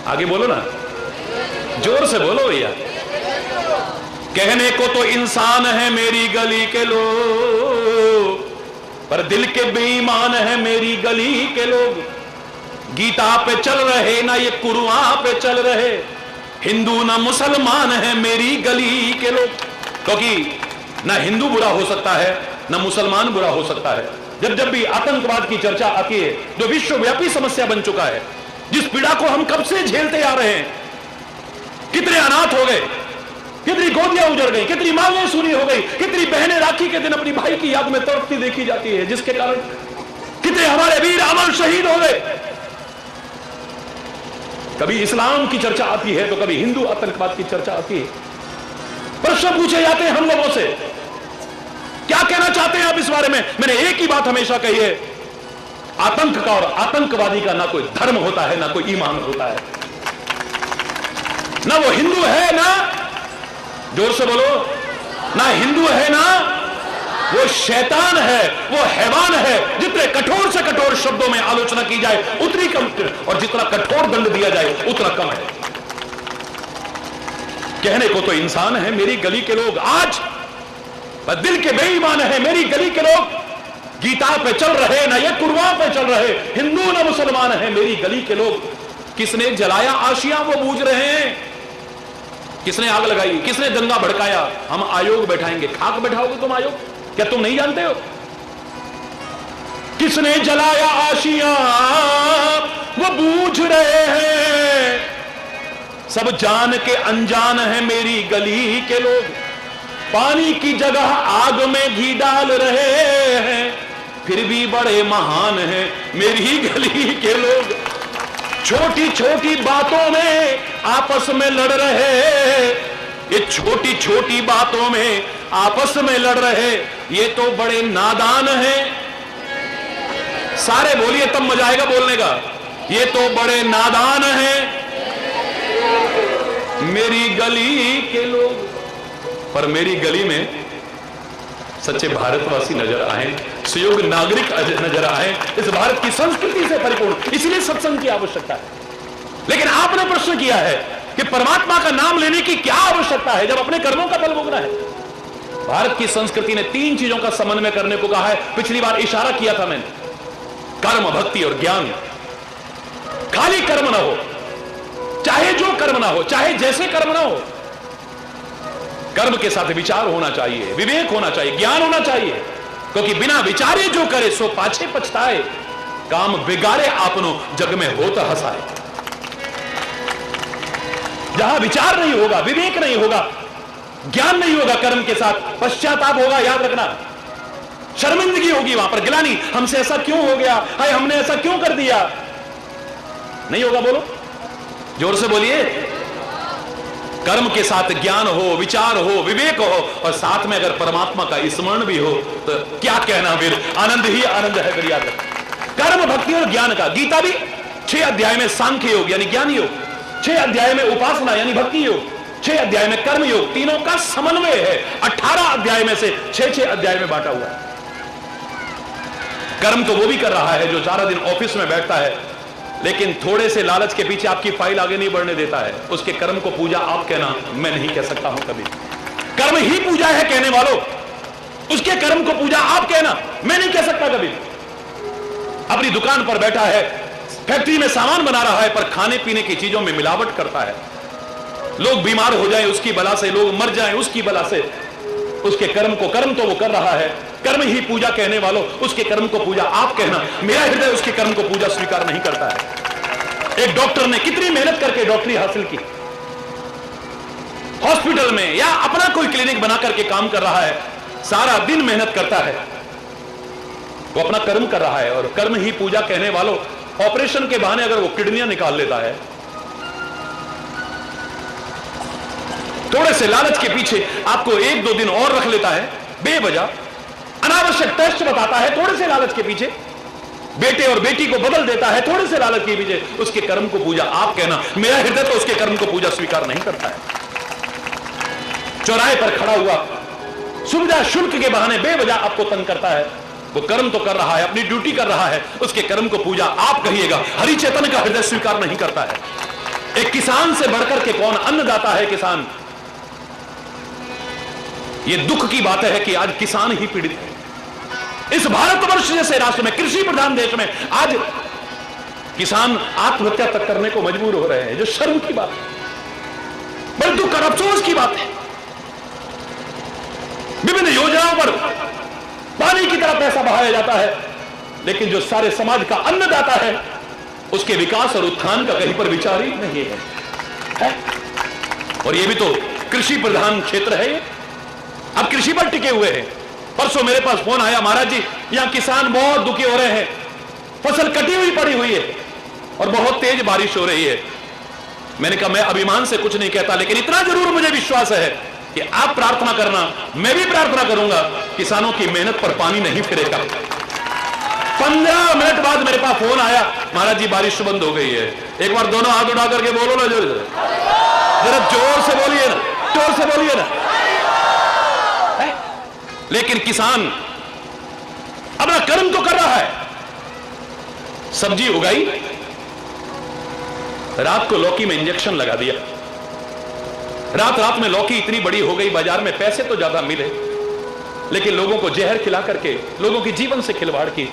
आगे बोलो ना, जोर से बोलो भैया। कहने को तो इंसान है मेरी गली के लोग, पर दिल के बेईमान है मेरी गली के लोग। गीता पे चल रहे ना ये कुरान पे चल रहे, हिंदू ना मुसलमान है मेरी गली के लोग। क्योंकि ना हिंदू बुरा हो सकता है, ना मुसलमान बुरा हो सकता है। जब जब भी आतंकवाद की चर्चा आती है, जो विश्वव्यापी समस्या बन चुका है, जिस पीड़ा को हम कब से झेलते आ रहे हैं, कितने अनाथ हो गए, कितनी गोदियां उजड़ गई, कितनी मांगें सूनी हो गई, कितनी बहनें राखी के दिन अपनी भाई की याद में तड़पती देखी जाती है, जिसके कारण कितने हमारे वीर अमर शहीद हो गए। कभी इस्लाम की चर्चा आती है तो कभी हिंदू आतंकवाद की चर्चा आती है। प्रश्न पूछे जाते हैं हम लोगों से, क्या कहना चाहते हैं आप इस बारे में? मैंने एक ही बात हमेशा कही है, आतंक का और आतंकवादी का ना कोई धर्म होता है, ना कोई ईमान होता है, ना वो हिंदू है, ना, जोर से बोलो, ना हिंदू है, ना वो शैतान है, वो हैवान है। जितने कठोर से कठोर शब्दों में आलोचना की जाए उतनी कम, और जितना कठोर दंड दिया जाए उतना कम है। कहने को तो इंसान है मेरी गली के लोग, आज दिल के बेईमान है मेरी गली के लोग। गीता पे चल रहे ना ये कुरान पे चल रहे, हिंदू ना मुसलमान है मेरी गली के लोग। किसने जलाया आशियां वो बूझ रहे हैं, किसने आग लगाई, किसने दंगा भड़काया, हम आयोग बैठाएंगे। खाक बैठाओगे तुम आयोग? क्या तुम नहीं जानते हो? किसने जलाया आशियां वो बूझ रहे हैं, सब जान के अनजान है मेरी गली के लोग। पानी की जगह आग में घी डाल रहे हैं, फिर भी बड़े महान हैं मेरी गली के लोग। छोटी छोटी बातों में आपस में लड़ रहे, ये छोटी छोटी बातों में आपस में लड़ रहे, ये तो बड़े नादान हैं। सारे बोलिए तब मजा आएगा बोलने का। ये तो बड़े नादान हैं मेरी गली के लोग, पर मेरी गली में सच्चे भारतवासी नजर आए, सुयोग्य नागरिक नजर आए, इस भारत की संस्कृति से परिपूर्ण। इसलिए सत्संग की आवश्यकता है। लेकिन आपने प्रश्न किया है कि परमात्मा का नाम लेने की क्या आवश्यकता है जब अपने कर्मों का फल भोगना है। भारत की संस्कृति ने 3 चीजों का समन्वय करने को कहा है। पिछली बार इशारा किया था मैंने, कर्म, भक्ति और ज्ञान। खाली कर्म ना हो, चाहे जो कर्म ना हो, चाहे जैसे कर्म ना हो, कर्म के साथ विचार होना चाहिए, विवेक होना चाहिए, ज्ञान होना चाहिए। क्योंकि बिना विचारे जो करे सो पाछे पछताए, काम बिगाड़े आपनो जग में होता हंसाए। जहां विचार नहीं होगा, विवेक नहीं होगा, ज्ञान नहीं होगा, कर्म के साथ पश्चाताप होगा। याद रखना, शर्मिंदगी होगी वहां पर, गिलानी, हमसे ऐसा क्यों हो गया, हाय हमने ऐसा क्यों कर दिया। नहीं होगा, बोलो जोर से बोलिए। कर्म के साथ ज्ञान हो, विचार हो, विवेक हो, और साथ में अगर परमात्मा का स्मरण भी हो तो क्या कहना, फिर आनंद ही आनंद है। फिर याद रखना, कर्म, भक्ति और ज्ञान का। गीता भी 6 अध्याय में सांख्य योग यानी ज्ञान योग, 6 अध्याय में उपासना यानी भक्ति योग, 6 अध्याय में कर्म योग, तीनों का समन्वय है। 18 अध्याय में से 6 अध्याय में बांटा हुआ है। कर्म तो वो भी कर रहा है जो सारा दिन ऑफिस में बैठता है, लेकिन थोड़े से लालच के पीछे आपकी फाइल आगे नहीं बढ़ने देता है। उसके कर्म को पूजा आप कहना, मैं नहीं कह सकता हूं कभी। कर्म ही पूजा है कहने वालों, उसके कर्म को पूजा आप कहना, मैं नहीं कह सकता कभी। अपनी दुकान पर बैठा है, फैक्ट्री में सामान बना रहा है, पर खाने पीने की चीजों में मिलावट करता है। लोग बीमार हो जाएं उसकी बला से, लोग मर जाएं उसकी बला से। उसके कर्म को, कर्म तो वो कर रहा है, कर्म ही पूजा कहने वालों, उसके कर्म को पूजा आप कहना, मेरा हृदय उसके कर्म को पूजा स्वीकार नहीं करता है। एक डॉक्टर ने कितनी मेहनत करके डॉक्टरी हासिल की, हॉस्पिटल में या अपना कोई क्लिनिक बना करके काम कर रहा है, सारा दिन मेहनत करता है, वो अपना कर्म कर रहा है। और कर्म ही पूजा कहने वालों, ऑपरेशन के बहाने अगर वो किडनियां निकाल लेता है, थोड़े से लालच के पीछे आपको 1-2 दिन और रख लेता है, बेवजह अनावश्यक टेस्ट बताता है, थोड़े से लालच के पीछे बेटे और बेटी को बदल देता है, थोड़े से लालच के पीछे, उसके कर्म को पूजा आप कहना, मेरा हृदय तो उसके कर्म को पूजा स्वीकार नहीं करता है। चौराहे पर खड़ा हुआ सुविधा शुल्क के बहाने बेवजह आपको तंग करता है, वो कर्म तो कर रहा है, अपनी ड्यूटी कर रहा है, उसके कर्म को पूजा आप कहिएगा, हरि चेतन का हृदय स्वीकार नहीं करता है। एक किसान से बढ़कर के कौन अन्नदाता है किसान। ये दुख की बात है कि आज किसान ही पीड़ित है। इस भारतवर्ष जैसे राष्ट्र में, कृषि प्रधान देश में, आज किसान आत्महत्या तक करने को मजबूर हो रहे हैं, जो शर्म की बात है, बड़े दुख और अफसोस की बात है। विभिन्न योजनाओं पर पानी की तरह पैसा बहाया जाता है, लेकिन जो सारे समाज का अन्नदाता है, उसके विकास और उत्थान का कहीं पर विचार ही नहीं है। और ये भी तो कृषि प्रधान क्षेत्र है, ये अब कृषि पर टिके हुए हैं। परसों मेरे पास फोन आया, महाराज जी यहां किसान बहुत दुखी हो रहे हैं, फसल कटी हुई पड़ी हुई है और बहुत तेज बारिश हो रही है। मैंने कहा मैं अभिमान से कुछ नहीं कहता, लेकिन इतना जरूर मुझे विश्वास है कि आप प्रार्थना करना, मैं भी प्रार्थना करूंगा, किसानों की मेहनत पर पानी नहीं फिरेगा। 15 मिनट बाद मेरे पास फोन आया, महाराज जी बारिश बंद हो गई है। एक बार दोनों हाथ उठा करके बोलो ना, जोर से, जरा जोर से बोलिए ना, जोर से बोलिए ना। लेकिन किसान अपना कर्म तो कर रहा है, सब्जी उगाई, रात को लौकी में इंजेक्शन लगा दिया, रात में लौकी इतनी बड़ी हो गई, बाजार में पैसे तो ज्यादा मिले, लेकिन लोगों को जहर खिला करके लोगों के जीवन से खिलवाड़ की।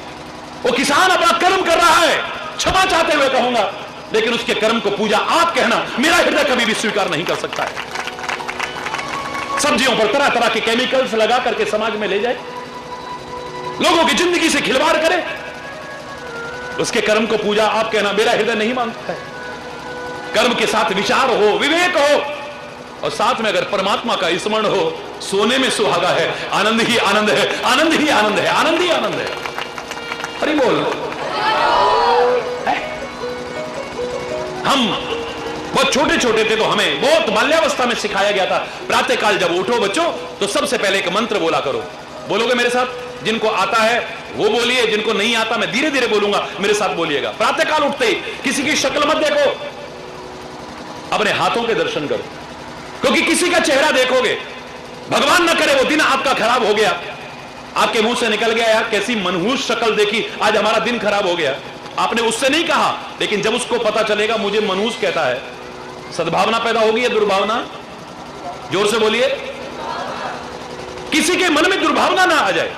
वो किसान अपना कर्म कर रहा है, क्षमा चाहते हुए कहूंगा, लेकिन उसके कर्म को पूजा आप कहना, मेरा हृदय कभी भी स्वीकार नहीं कर सकता है। सब्जियों पर तरह तरह के केमिकल्स लगा करके समाज में ले जाए, लोगों की जिंदगी से खिलवाड़ करे, उसके कर्म को पूजा आप कहना, मेरा हृदय नहीं मानता है। कर्म के साथ विचार हो, विवेक हो, और साथ में अगर परमात्मा का स्मरण हो, सोने में सुहागा है, आनंद ही आनंद है, आनंद ही आनंद है, आनंद ही आनंद है। हरि बोल। हम बहुत छोटे छोटे थे तो हमें बहुत बाल्यावस्था में सिखाया गया था, प्रातःकाल जब उठो बच्चों तो सबसे पहले एक मंत्र बोला करो। बोलोगे मेरे साथ? जिनको आता है वो बोलिए, जिनको नहीं आता मैं धीरे धीरे बोलूंगा, मेरे साथ बोलिएगा। प्रातःकाल उठते ही किसी की शक्ल मत देखो, अपने हाथों के दर्शन करो, क्योंकि किसी का चेहरा देखोगे, भगवान न करे वो दिन आपका खराब हो गया, आपके मुंह से निकल गया यार कैसी मनहूस शक्ल देखी, आज हमारा दिन खराब हो गया। आपने उससे नहीं कहा, लेकिन जब उसको पता चलेगा मुझे मनहूस कहता है, सद्भावना पैदा होगी या दुर्भावना? जोर से बोलिए। किसी के मन में दुर्भावना ना आ जाए,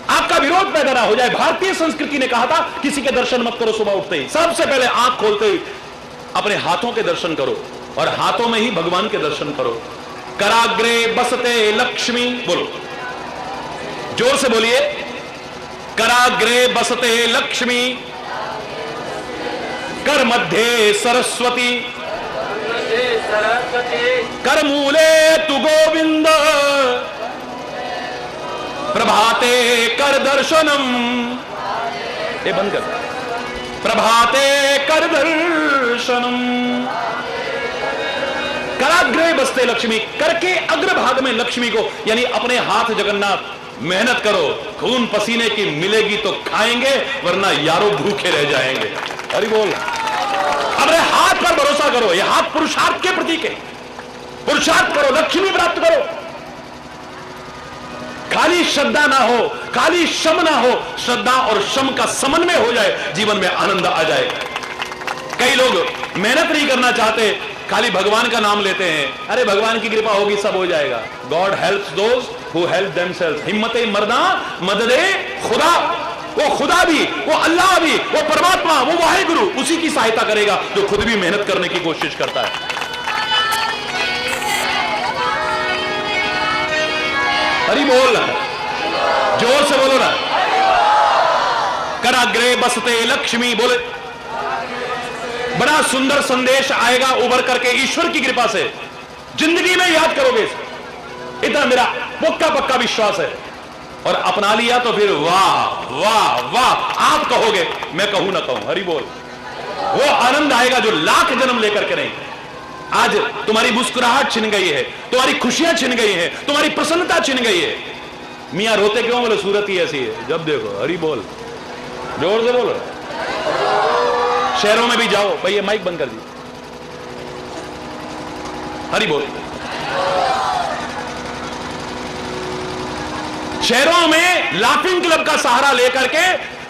आपका विरोध पैदा ना हो जाए। भारतीय संस्कृति ने कहा था किसी के दर्शन मत करो सुबह उठते ही, सबसे पहले आंख खोलते ही अपने हाथों के दर्शन करो, और हाथों में ही भगवान के दर्शन करो। कराग्रे बसते लक्ष्मी, बोलो जोर से बोलिए। कराग्रे बसते लक्ष्मी, कर मध्य सरस्वती, कर मूले तु गोविंद, प्रभाते कर दर्शनम, ये बंद कर, प्रभाते कर दर्शनम। कराग्रे बसते लक्ष्मी, करके अग्रभाग में लक्ष्मी को, यानी अपने हाथ जगन्नाथ। मेहनत करो, खून पसीने की मिलेगी तो खाएंगे, वरना यारो भूखे रह जाएंगे। अरे बोल, अपने हाथ पर भरोसा करो, यह हाथ पुरुषार्थ के प्रतीक है। पुरुषार्थ करो, लक्ष्मी प्राप्त करो। खाली श्रद्धा ना हो, खाली शम ना हो, श्रद्धा और शम का समन्वय हो जाए, जीवन में आनंद आ जाए। कई लोग मेहनत नहीं करना चाहते, खाली भगवान का नाम लेते हैं, अरे भगवान की कृपा होगी सब हो जाएगा। God helps those who help themselves. हिम्मते मरना मददे खुदा, वो खुदा भी, वो अल्लाह भी, वो परमात्मा, वो वाहिगुरु, उसी की सहायता करेगा जो खुद भी मेहनत करने की कोशिश करता है। हरि बोल, जोर से बोलो ना। कराग्रे बसते लक्ष्मी, बोले। बड़ा सुंदर संदेश आएगा उभर करके ईश्वर की कृपा से, जिंदगी में याद करोगे, इतना मेरा पक्का पक्का विश्वास है। और अपना लिया तो फिर वाह वाह वाह, आप कहोगे, मैं कहूं ना कहूं। हरि बोल, वो आनंद आएगा जो लाख जन्म लेकर के नहीं। आज तुम्हारी मुस्कुराहट छिन गई है, तुम्हारी खुशियां छिन गई है, तुम्हारी प्रसन्नता छिन गई है। मियां रोते क्यों? बोले सूरत ही ऐसी है, जब देखो। हरि बोल, जोर से बोलो। शहरों में भी जाओ, भाई ये माइक बंद कर दी। हरि बोल। शहरों में लाफिंग क्लब का सहारा लेकर के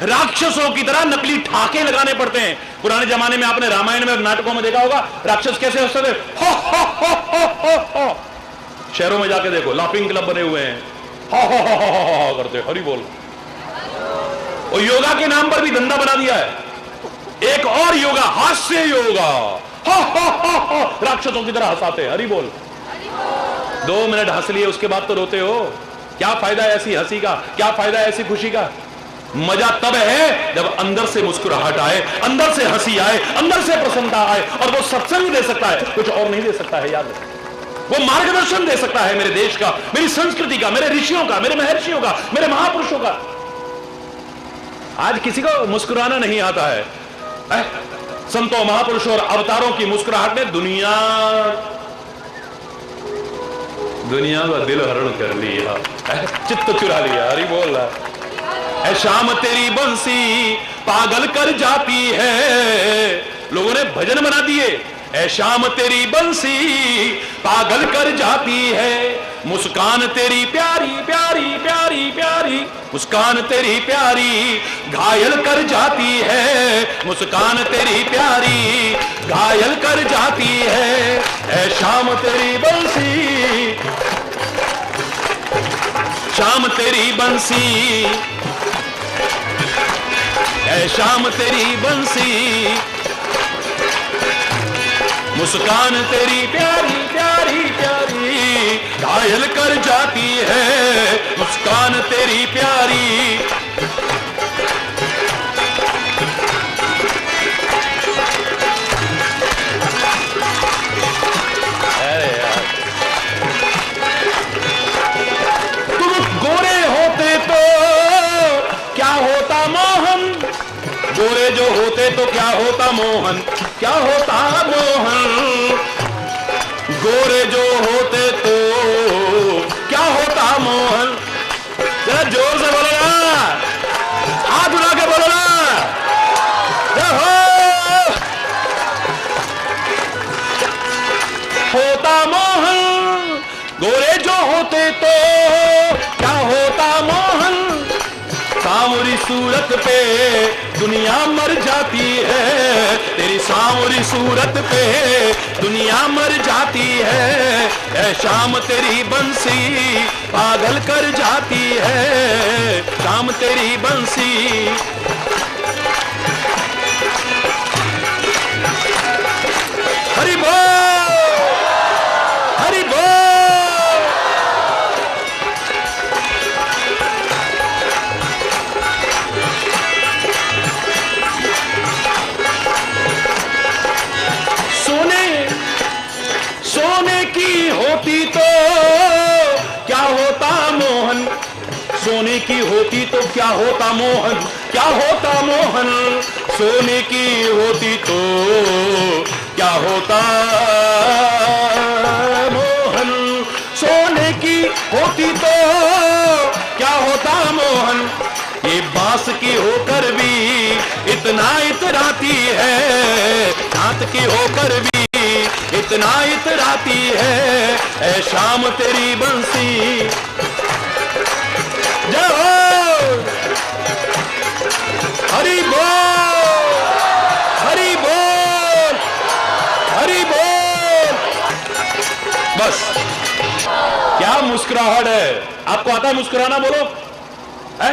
राक्षसों की तरह नकली ठाके लगाने पड़ते हैं। पुराने जमाने में आपने रामायण में नाटकों में देखा होगा, राक्षस कैसे हंसते थे, हो हो हो हो हो हो। शहरों में जाके देखो, लाफिंग क्लब बने हुए हैं, हो हो हो हो हो करते। हरि बोल। और योगा के नाम पर भी धंधा बना दिया है, एक और योगा, हास्य योगा, हो हो हो हो, राक्षसों की तरह हंसाते। हरि बोल। 2 मिनट हंस लिए, उसके बाद तो रोते हो। क्या फायदा ऐसी हंसी का, क्या फायदा ऐसी खुशी का? मजा तब है जब अंदर से मुस्कुराहट आए, अंदर से हंसी आए, अंदर से प्रसन्नता आए। और वो सत्संग दे सकता है, कुछ और नहीं दे सकता है। याद रखो, वो मार्गदर्शन दे सकता है मेरे देश का, मेरी संस्कृति का, मेरे ऋषियों का, मेरे महर्षियों का, मेरे महापुरुषों का। आज किसी को मुस्कुराना नहीं आता है। संतों, महापुरुषों और अवतारों की मुस्कुराहट ने दुनिया का दिल हरण कर लिया, चित्त चुरा लिया। हरि बोल रहा है। शाम तेरी बंसी पागल कर जाती है, लोगों ने भजन बना दिए। ऐ शाम तेरी बंसी पागल कर जाती है, मुस्कान तेरी प्यारी प्यारी प्यारी प्यारी, मुस्कान तेरी प्यारी घायल कर जाती है, मुस्कान तेरी प्यारी घायल कर जाती है। ऐ शाम तेरी बंसी, शाम तेरी बंसी, ऐ शाम तेरी बंसी, मुस्कान तेरी प्यारी प्यारी प्यारी घायल कर जाती है, मुस्कान तेरी प्यारी। अरे यार, तुम गोरे होते तो क्या होता मोहन, गोरे जो होते तो क्या होता मोहन, क्या होता मोहन, गोरे जो होते तो क्या होता मोहन। जरा जोर से बोलो ना। होता मोहन, गोरे जो होते तो क्या होता मोहन, सांवरी सूरत पे दुनिया मर जाती है, तेरी सांवरी सूरत पे दुनिया मर जाती है, ऐ शाम तेरी बंसी पागल कर जाती है, शाम तेरी बंसी। हरि बोल, हरि बोल। सोने की होती तो क्या होता मोहन, सोने की होती तो क्या होता मोहन, क्या होता मोहन, सोने की होती तो क्या होता मोहन, सोने की होती तो क्या होता मोहन, ये बांस की होकर भी इतना इतराती है, दांत की होकर भी इतना इतराती है, ऐ शाम तेरी बंसी। जय हो, हरि बोल, हरि बोल, हरि बोल। बस क्या मुस्कुराहट है, आपको आता है मुस्कुराना? बोलो है?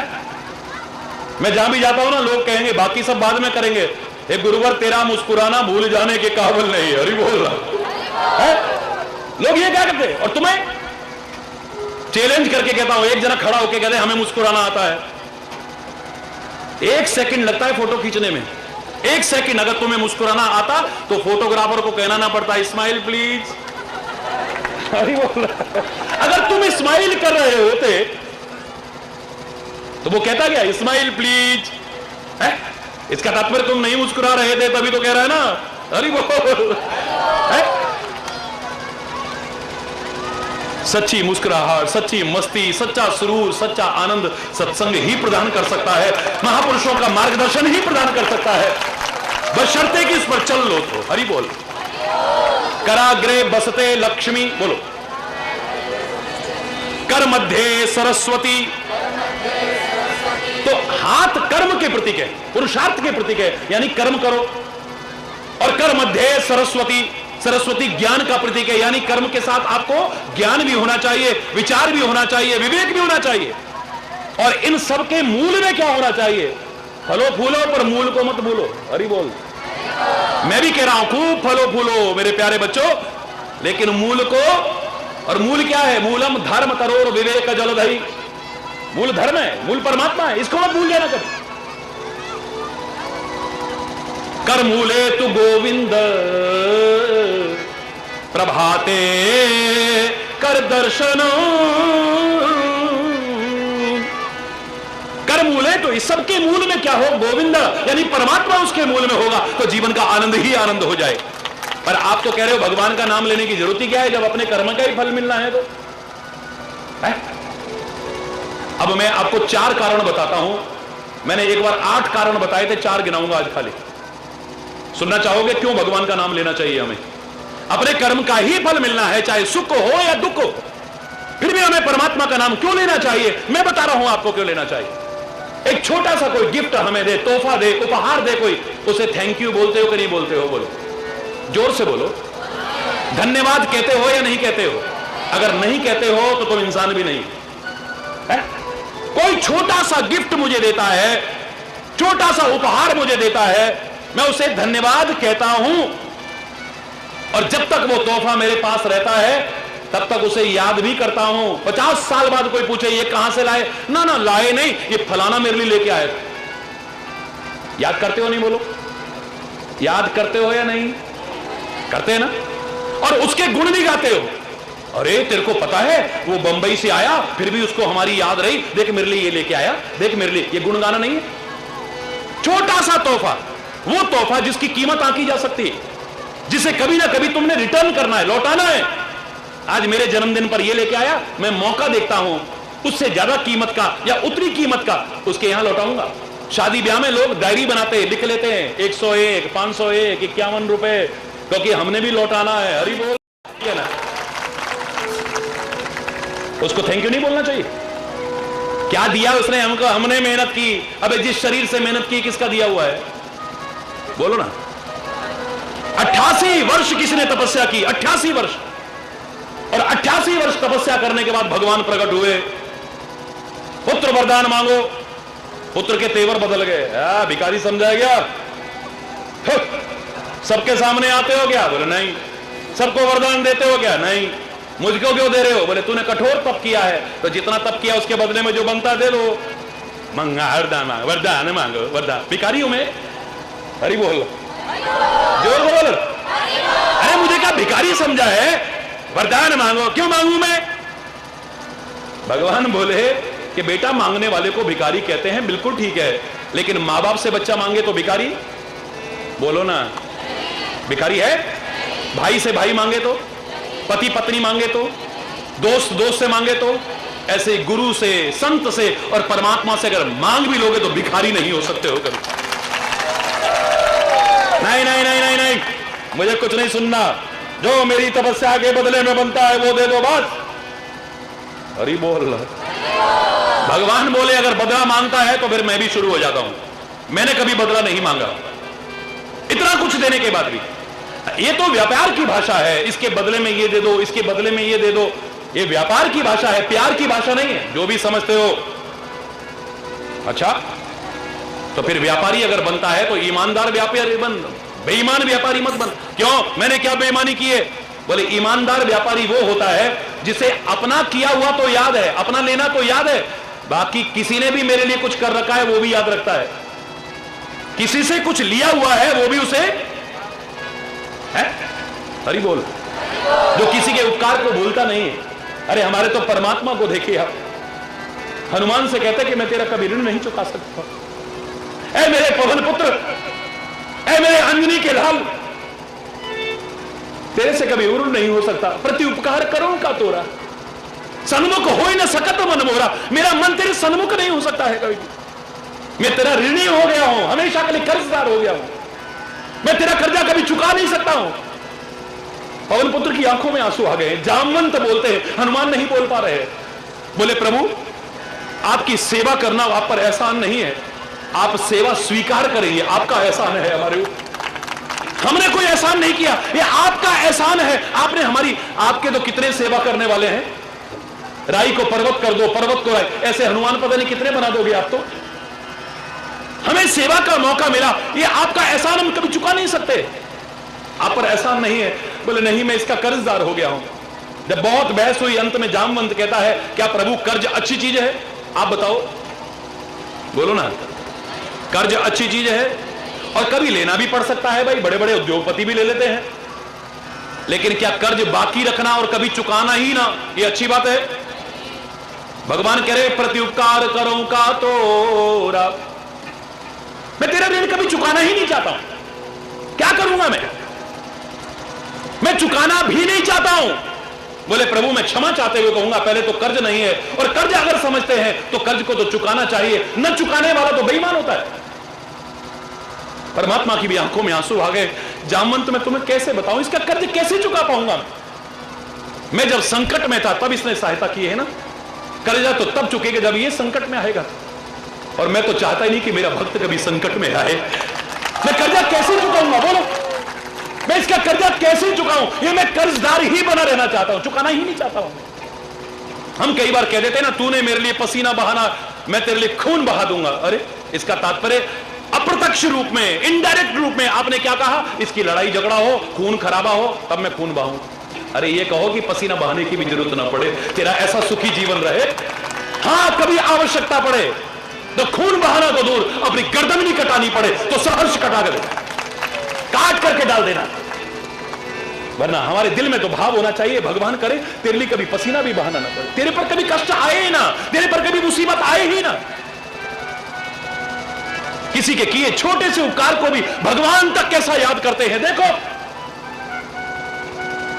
मैं जहां भी जाता हूं ना, लोग कहेंगे बाकी सब बाद में करेंगे, हे गुरुवर तेरा मुस्कुराना भूल जाने के काबिल नहीं है। हरि बोल है? लोग ये क्या करते हैं? और तुम्हें चैलेंज करके कहता हूं, एक जना खड़ा होकर कहते हमें मुस्कुराना आता है। 1 सेकंड लगता है फोटो खींचने में, 1 सेकंड। अगर तुम्हें मुस्कुराना आता तो फोटोग्राफर को कहना ना पड़ता स्माइल प्लीज। हरि बोल। अगर तुम स्माइल कर रहे होते तो वो कहता क्या स्माइल प्लीज है? इसका तात्पर्य तुम नहीं मुस्कुरा रहे थे तभी तो कह रहा है ना। हरि बोल है? सच्ची मुस्कुराहट, सच्ची मस्ती, सच्चा सुरूर, सच्चा आनंद सत्संग ही प्रदान कर सकता है, महापुरुषों का मार्गदर्शन ही प्रदान कर सकता है, बशर्ते कि इस पर चल लो तो। हरि बोल। कराग्रे बसते लक्ष्मी, बोलो। कर मध्य सरस्वती, तो हाथ कर्म के प्रतीक है, पुरुषार्थ के प्रतीक है, यानी कर्म करो। और कर मध्य सरस्वती, सरस्वती ज्ञान का प्रतीक है, यानी कर्म के साथ आपको ज्ञान भी होना चाहिए, विचार भी होना चाहिए, विवेक भी होना चाहिए। और इन सब के मूल में क्या होना चाहिए? फलो फूलो पर मूल को मत भूलो। हरि बोल। मैं भी कह रहा हूं खूब फलो फूलो मेरे प्यारे बच्चों, लेकिन मूल को, और मूल क्या है? मूलम धर्म तरोर विवेक जलधई, मूल धर्म है, मूल परमात्मा है, इसको मत भूल जाना कभी। कर मूले तु गोविंद प्रभाते कर दर्शन, कर मूले तो इस सबके मूल में क्या हो? गोविंद, यानी परमात्मा उसके मूल में होगा तो जीवन का आनंद ही आनंद हो जाए। पर आप तो कह रहे हो भगवान का नाम लेने की जरूरत ही क्या है जब अपने कर्म का ही फल मिलना है तो है? अब मैं आपको 4 कारण बताता हूं। मैंने एक बार 8 कारण बताए थे, 4 गिनाऊंगा आज खाली। सुनना चाहोगे क्यों भगवान का नाम लेना चाहिए? हमें अपने कर्म का ही फल मिलना है, चाहे सुख हो या दुख हो, फिर भी हमें परमात्मा का नाम क्यों लेना चाहिए? मैं बता रहा हूं आपको क्यों लेना चाहिए। एक छोटा सा कोई गिफ्ट हमें दे, तोहफा दे, उपहार दे कोई, उसे थैंक यू बोलते हो कि नहीं बोलते हो? बोलो, जोर से बोलो। धन्यवाद कहते हो या नहीं कहते हो? अगर नहीं कहते हो तो तुम इंसान भी नहीं है। कोई छोटा सा गिफ्ट मुझे देता है, छोटा सा उपहार मुझे देता है, मैं उसे धन्यवाद कहता हूं, और जब तक वो तोहफा मेरे पास रहता है तब तक उसे याद भी करता हूं। 50 साल बाद कोई पूछे ये कहां से लाए? ना ना लाए नहीं, ये फलाना मेरे लिए लेके आया था। याद करते हो नहीं? बोलो, याद करते हो या नहीं? करते हैं ना? और उसके गुण भी गाते हो। अरे तेरे को पता है वो बंबई से आया फिर भी उसको हमारी याद रही, देख मेरे लिए ये लेके आया, देख मेरे लिए। ये गुण गाना नहीं है? छोटा सा तोहफा, वो तोहफा जिसकी कीमत आंकी जा सकती है, जिसे कभी ना कभी तुमने रिटर्न करना है, लौटाना है। आज मेरे जन्मदिन पर ये लेके आया, मैं मौका देखता हूं उससे ज्यादा कीमत का या उतनी कीमत का उसके यहां लौटाऊंगा। शादी ब्याह में लोग डायरी बनाते हैं, लिख लेते हैं 101, 501, 51 रुपए, क्योंकि हमने भी लौटाना है। हरि बोल। कहना है? उसको थैंक यू नहीं बोलना चाहिए? क्या दिया उसने हमको? हमने मेहनत की। अबे जिस शरीर से मेहनत की किसका दिया हुआ है? बोलो ना। 88 वर्ष किसने तपस्या की? 88 वर्ष। और 88 वर्ष तपस्या करने के बाद भगवान प्रकट हुए। पुत्र वरदान मांगो, पुत्र के तेवर बदल गए। भिखारी समझा गया? सबके सामने आते हो क्या? बोले नहीं। सबको वरदान देते हो क्या? नहीं। मुझको क्यों दे रहे हो? बोले तूने कठोर तप किया है, तो जितना तप किया उसके बदले में जो बनता दे दो। मंगा वरदान मांगो, वरदान मांगो, वरदान। भिखारी हूं मैं। हरि बोल, जोर बोल। अरे मुझे क्या भिखारी समझा है? वरदान मांगो। क्यों मांगू मैं? भगवान बोले कि बेटा मांगने वाले को भिखारी कहते हैं, बिल्कुल ठीक है, लेकिन मां बाप से बच्चा मांगे तो भिखारी? बोलो ना, भिखारी है? भाई से भाई मांगे तो, पति पत्नी मांगे तो, दोस्त दोस्त से मांगे तो, ऐसे गुरु से, संत से और परमात्मा से अगर मांग भी लोगे तो भिखारी नहीं हो सकते हो कभी। नहीं नहीं नहीं नहीं नहीं, मुझे कुछ नहीं सुनना। जो मेरी तपस्या के बदले में बनता है वो दे दो बस। हरि बोल। भगवान बोले अगर बदला मांगता है तो फिर मैं भी शुरू हो जाता हूं। मैंने कभी बदला नहीं मांगा, इतना कुछ देने के बाद भी। ये तो व्यापार की भाषा है, इसके बदले में ये दे दो, इसके बदले में ये दे दो। ये व्यापार की भाषा है, प्यार की भाषा नहीं है, जो भी समझते हो। अच्छा, तो फिर व्यापारी अगर बनता है तो ईमानदार व्यापारी बन, बेईमान व्यापारी मत बन। क्यों? मैंने क्या बेईमानी की है? बोले ईमानदार व्यापारी वो होता है जिसे अपना किया हुआ तो याद है, अपना लेना तो याद है, बाकी किसी ने भी मेरे लिए कुछ कर रखा है वो भी याद रखता है। किसी से कुछ लिया हुआ है वो भी उसे है। हरि बोल। जो किसी के उपकार को भूलता नहीं है। अरे हमारे तो परमात्मा को देखिए आप, हनुमान से कहते कि मैं तेरा कभी ऋण नहीं चुका सकता। ऐ मेरे पवन पुत्र, ऐ मेरे अंजनी के लाल, तेरे से कभी ऋण नहीं हो सकता। प्रति उपकार करो का तोरा, सन्मुख हो ही न सकत मन मोरा। मेरा मन तेरे सन्मुख नहीं हो सकता है कभी। मैं तेरा ऋणी हो गया हूं, हमेशा के लिए कर्जदार हो गया हूं। मैं तेरा कर्जा कभी चुका नहीं सकता हूं। पवन पुत्र की आंखों में आंसू आ गए। जामवंत बोलते हैं, हनुमान नहीं बोल पा रहे। बोले प्रभु आपकी सेवा करना आप पर एहसान नहीं है, आप सेवा स्वीकार करेंगे, आपका एहसान है हमारे ऊपर। हमने कोई एहसान नहीं किया, ये आपका एहसान है। आपने हमारी, आपके तो कितने सेवा करने वाले हैं। राई को पर्वत कर दो, पर्वत को राई, ऐसे हनुमान पता नहीं कितने बना दोगे आप। तो हमें सेवा का मौका मिला, ये आपका एहसान हम कभी चुका नहीं सकते। आप पर एहसान नहीं है। बोले नहीं, मैं इसका कर्जदार हो गया हूं। जब बहुत बहस हुई, अंत में जामवंत कहता है क्या प्रभु कर्ज अच्छी चीज है? आप बताओ, बोलो ना। कर्ज अच्छी चीज है और कभी लेना भी पड़ सकता है भाई, बड़े बड़े उद्योगपति भी ले लेते हैं। लेकिन क्या कर्ज बाकी रखना और कभी चुकाना ही ना, ये अच्छी बात है? भगवान कह रहे प्रति उपकार करो का तोरा, मैं तेरा ऋण कभी चुकाना ही नहीं चाहता हूं। क्या करूंगा मैं चुकाना भी नहीं चाहता हूं। बोले प्रभु मैं क्षमा चाहते हुए कहूंगा पहले तो कर्ज नहीं है, और कर्ज अगर समझते हैं तो कर्ज को तो चुकाना चाहिए, न चुकाने वाला तो बेईमान होता है। परमात्मा की भी आंखों में आंसू आ गए। जामवंत मैं तुम्हें कैसे बताऊं, इसका कर्ज कैसे चुका पाऊंगा? मैं जब संकट में था तब इसने सहायता की है ना। कर्जा तो तब चुकेगा जब ये संकट में आएगा, और मैं तो चाहता ही नहीं कि मेरा भक्त कभी संकट में आए। मैं कर्जा कैसे चुकाऊंगा? बोलो, मैं इसका कर्जा कैसे चुकाऊं? ये मैं कर्जदार ही बना रहना चाहता हूं, चुकाना ही नहीं चाहता हूं। हम कई बार कह देते हैं ना, तूने मेरे लिए पसीना बहाना, मैं तेरे लिए खून बहा दूंगा। अरे इसका तात्पर्य अप्रत्यक्ष रूप में, इनडायरेक्ट रूप में आपने क्या कहा? इसकी लड़ाई झगड़ा हो, खून खराबा हो, तब मैं खून बहाऊं। अरे ये कहो कि पसीना बहाने की भी जरूरत ना पड़े, तेरा ऐसा सुखी जीवन रहे। हां कभी आवश्यकता पड़े तो खून बहाना तो दूर, अपनी गर्दन नहीं कटानी पड़े तो सहर्ष कटा कर काट करके डाल देना। वरना हमारे दिल में तो भाव होना चाहिए, भगवान करे तेरे लिए कभी पसीना भी बहाना ना पड़े, तेरे पर कभी कष्ट आए ही ना, तेरे पर कभी मुसीबत आए ही ना। किसी के किए छोटे से उपकार को भी भगवान तक कैसा याद करते हैं देखो।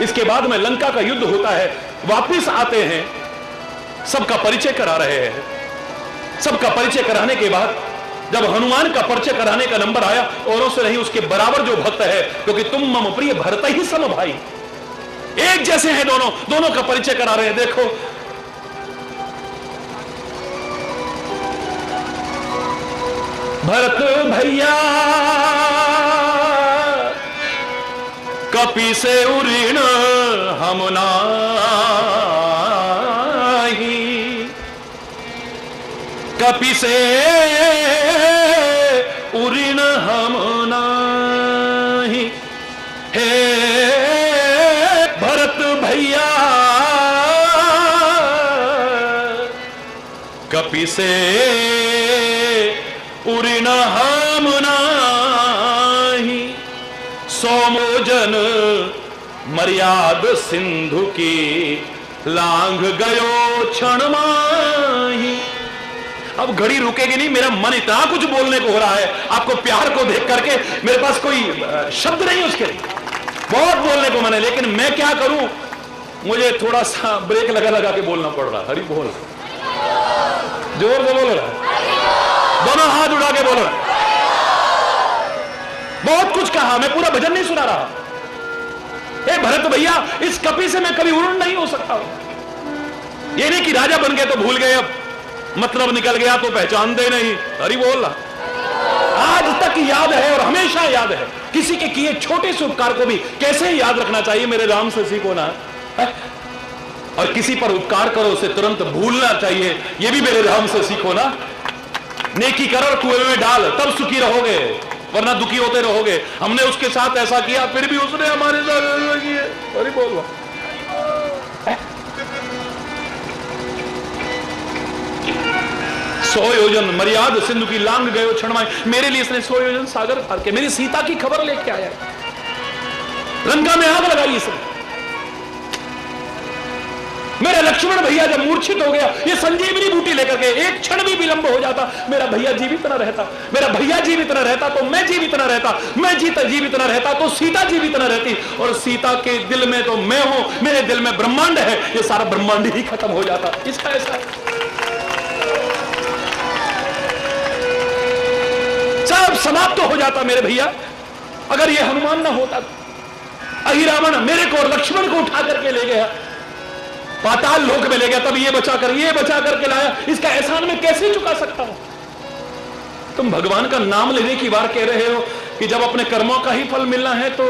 इसके बाद में लंका का युद्ध होता है, वापिस आते हैं, सबका परिचय करा रहे हैं। सबका परिचय कराने के बाद जब हनुमान का परिचय कराने का नंबर आया, औरों से नहीं उसके बराबर जो भक्त है, क्योंकि तुम मम प्रिय भरत ही सम भाई, एक जैसे हैं दोनों, दोनों का परिचय करा रहे हैं। देखो भरत भैया कपि से उऋण हम नाही, कपि से उऋण हम नाही। हे भरत भैया कपि से उऋण हम नाही, सोमोजन मर्याद सिंधु की लांघ गयो क्षण माही। अब घड़ी रुकेगी नहीं, मेरा मन इतना कुछ बोलने को हो रहा है आपको प्यार को देख करके, मेरे पास कोई शब्द नहीं उसके लिए, बहुत बोलने को मन है, लेकिन मैं क्या करूं, मुझे थोड़ा सा ब्रेक लगा लगा के बोलना पड़ रहा। हरि बोल, जोर से बोल रहा, दोनों हाथ उठा के बोल रहा। बहुत कुछ कहा, मैं पूरा भजन नहीं सुना रहा। ए भरत भैया, इस कपि से मैं कभी उड़न नहीं हो सकता। ये नहीं कि राजा बन गए तो भूल गए, अब मतलब निकल गया तो पहचानते नहीं। हरि बोल रहा, आज तक याद है और हमेशा याद है। किसी के किए छोटे से उपकार को भी कैसे याद रखना चाहिए, मेरे राम से सीखो ना। और किसी पर उपकार करो उसे तुरंत भूलना चाहिए, यह भी मेरे राम से सीखो ना। नेकी कर और कुएं में डाल, तब सुखी रहोगे, वरना दुखी होते रहोगे। हमने उसके साथ ऐसा किया, फिर भी उसने हमारे साथ ऐसा किया। अरे बोल, सौ योजन मर्याद सिंधु की लांघ गयो क्षण माही। मेरे लिए इसने 100 योजन सागर पार के मेरी सीता की खबर लेके आया, लंका में आग लगाई इसने। मेरा लक्ष्मण भैया जब मूर्छित हो गया, ये संजीवनी बूटी लेकर के, एक क्षण भी विलंब हो जाता, मेरा भैया जीवित न रहता, मेरा भैया जीवित न रहता तो मैं जीवित न रहता, मैं जीवित न रहता तो सीता जीवित न रहती, और सीता के दिल में तो मैं हूं, मेरे दिल में ब्रह्मांड है, ये सारा ब्रह्मांड ही खत्म हो जाता। इसका ऐसा सब समाप्त हो जाता मेरे भैया, अगर ये हनुमान ना होता। अहिरावण मेरे को और लक्ष्मण को उठा करके ले गया, पाताल लोक में ले गया, तब ये बचा करके लाया। इसका एहसान मैं कैसे चुका सकता हूं? तुम भगवान का नाम लेने की बार कह रहे हो कि जब अपने कर्मों का ही फल मिलना है तो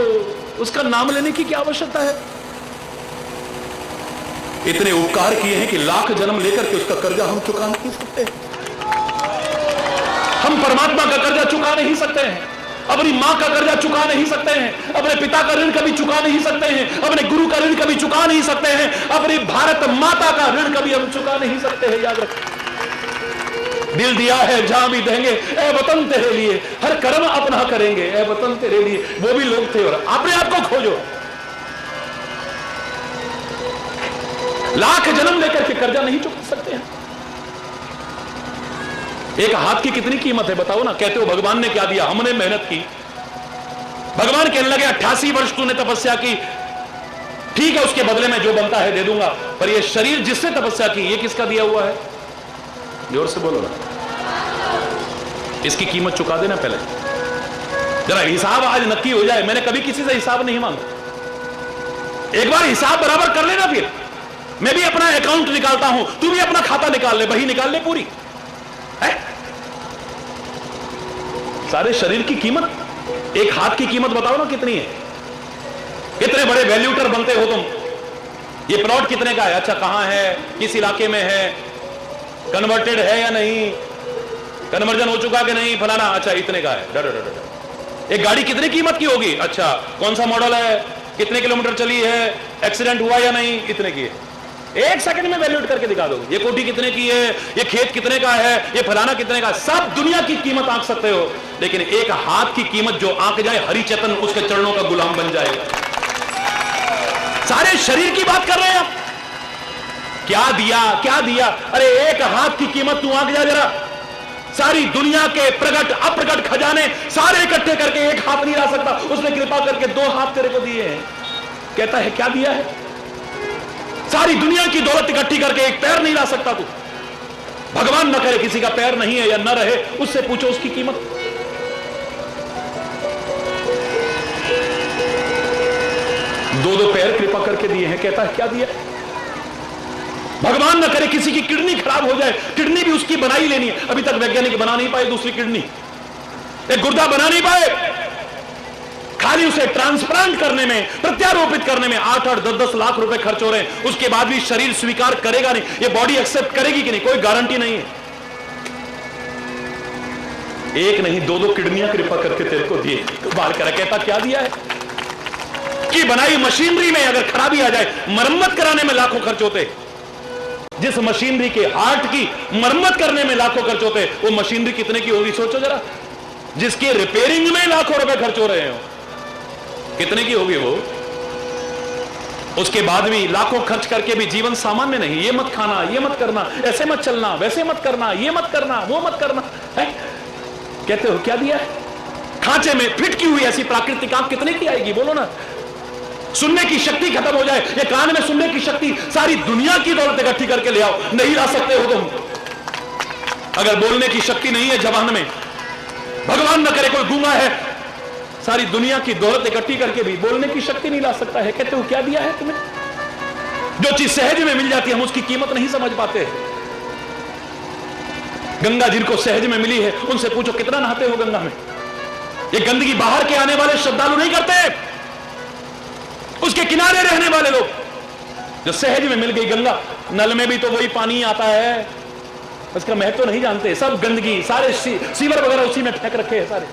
उसका नाम लेने की क्या आवश्यकता है? इतने उपकार किए हैं कि लाख जन्म लेकर के उसका कर्जा हम चुका नहीं सकते। हम परमात्मा का कर्जा चुका नहीं सकते हैं, अपनी मां का कर्जा चुका नहीं सकते हैं, अपने पिता का ऋण कभी चुका नहीं सकते हैं, अपने गुरु का ऋण कभी चुका नहीं सकते हैं, अपनी भारत माता का ऋण कभी हम चुका नहीं सकते हैं। याद रखें, दिल दिया है जहां भी देंगे, ए वतन तेरे लिए, हर कर्म अपना करेंगे, ए वतन तेरे लिए। वो भी लोग थे, और अपने आप को खोजो। लाख जन्म लेकर के कर्जा नहीं चुका सकते हैं। एक हाथ की कितनी कीमत है बताओ ना? कहते हो भगवान ने क्या दिया, हमने मेहनत की। भगवान कहने लगे 88 वर्ष तूने तपस्या की, ठीक है, उसके बदले में जो बनता है दे दूंगा, पर ये शरीर जिससे तपस्या की, ये किसका दिया हुआ है? जोर से बोलो ना, इसकी कीमत चुका देना पहले। जरा हिसाब आज नक्की हो जाए। मैंने कभी किसी से हिसाब नहीं मांगा, एक बार हिसाब बराबर कर लेना, फिर मैं भी अपना अकाउंट निकालता हूं, तू भी अपना खाता निकाल ले, वही निकाल ले पूरी है? सारे शरीर की कीमत, एक हाथ की कीमत बताओ ना कितनी है? कितने बड़े वैल्यूटर बनते हो तुम। ये प्लॉट कितने का है? अच्छा, कहां है, किस इलाके में है, कन्वर्टेड है या नहीं, कन्वर्जन हो चुका कि नहीं, फलाना, अच्छा इतने का है। डर। एक गाड़ी कितनी कीमत की होगी? अच्छा, कौन सा मॉडल है, कितने किलोमीटर चली है, एक्सीडेंट हुआ या नहीं, इतने की है। एक सेकंड में वैल्यूट करके दिखा दो, ये कोठी कितने की है, ये खेत कितने का है, ये फलाना कितने का। सब दुनिया की कीमत आंक सकते हो, लेकिन एक हाथ की कीमत जो आंक जाए, हरि चेतन उसके चरणों का गुलाम बन जाएगा। सारे शरीर की बात कर रहे हैं आप, क्या दिया क्या दिया? अरे एक हाथ की कीमत तू आंक जा जरा। सारी दुनिया के प्रगट अप्रगट खजाने सारे इकट्ठे करके एक हाथ नहीं ला सकता। उसने कृपा करके 2 हाथ तेरे को दिए हैं, कहता है क्या दिया है? सारी दुनिया की दौलत इकट्ठी करके एक पैर नहीं ला सकता तू। भगवान न करे किसी का पैर नहीं है या न रहे, उससे पूछो उसकी कीमत। दो दो पैर कृपा करके दिए हैं। कहता है क्या दिया? भगवान न करे किसी की किडनी खराब हो जाए, किडनी भी उसकी बना ही लेनी है। अभी तक वैज्ञानिक बना नहीं पाए दूसरी किडनी, एक गुर्दा बना नहीं पाए। खाली उसे ट्रांसप्लांट करने में, प्रत्यारोपित करने में 8-8, 10-10 लाख रुपए खर्च हो रहे हैं। उसके बाद भी शरीर स्वीकार करेगा नहीं, ये बॉडी एक्सेप्ट करेगी कि नहीं, कोई गारंटी नहीं है। एक नहीं, दो दो किडनियां कृपा करके तेरे को दिए। बाल करा, कहता क्या दिया है? कि बनाई मशीनरी में अगर खराबी आ जाए, मरम्मत कराने में लाखों खर्च होते। जिस मशीनरी के हार्ट की मरम्मत करने में लाखों खर्च होते, वो मशीनरी कितने की होगी सोचो जरा। जिसके रिपेयरिंग में लाखों रुपए खर्च हो रहे हो, कितने की होगी वो? उसके बाद भी लाखों खर्च करके भी जीवन सामान्य नहीं। ये मत खाना, ये मत करना, ऐसे मत चलना, वैसे मत करना, ये मत करना, वो मत करना है? कहते हो क्या दिया है? खांचे में फिट की हुई ऐसी प्राकृतिक आंख कितने की आएगी बोलो ना? सुनने की शक्ति खत्म हो जाए, ये कान में सुनने की शक्ति, सारी दुनिया की दौलत इकट्ठी करके ले आओ, नहीं ला सकते हो तुम। अगर बोलने की शक्ति नहीं है जबान में, भगवान न करे कोई गूंगा है, सारी दुनिया की दौलत इकट्ठी करके भी बोलने की शक्ति नहीं ला सकता है। कहते हो क्या दिया है तुम्हें? जो चीज सहज में मिल जाती है हम उसकी कीमत नहीं समझ पाते। गंगा जिनको सहज में मिली है उनसे पूछो कितना नहाते हो गंगा में। ये गंदगी बाहर के आने वाले श्रद्धालु नहीं करते, उसके किनारे रहने वाले लोग। जो सहज में मिल गई गंगा, नल में भी तो वही पानी आता है, उसका महत्व नहीं जानते। सब गंदगी, सारे सीवर वगैरह उसी में फेंक रखे हैं सारे।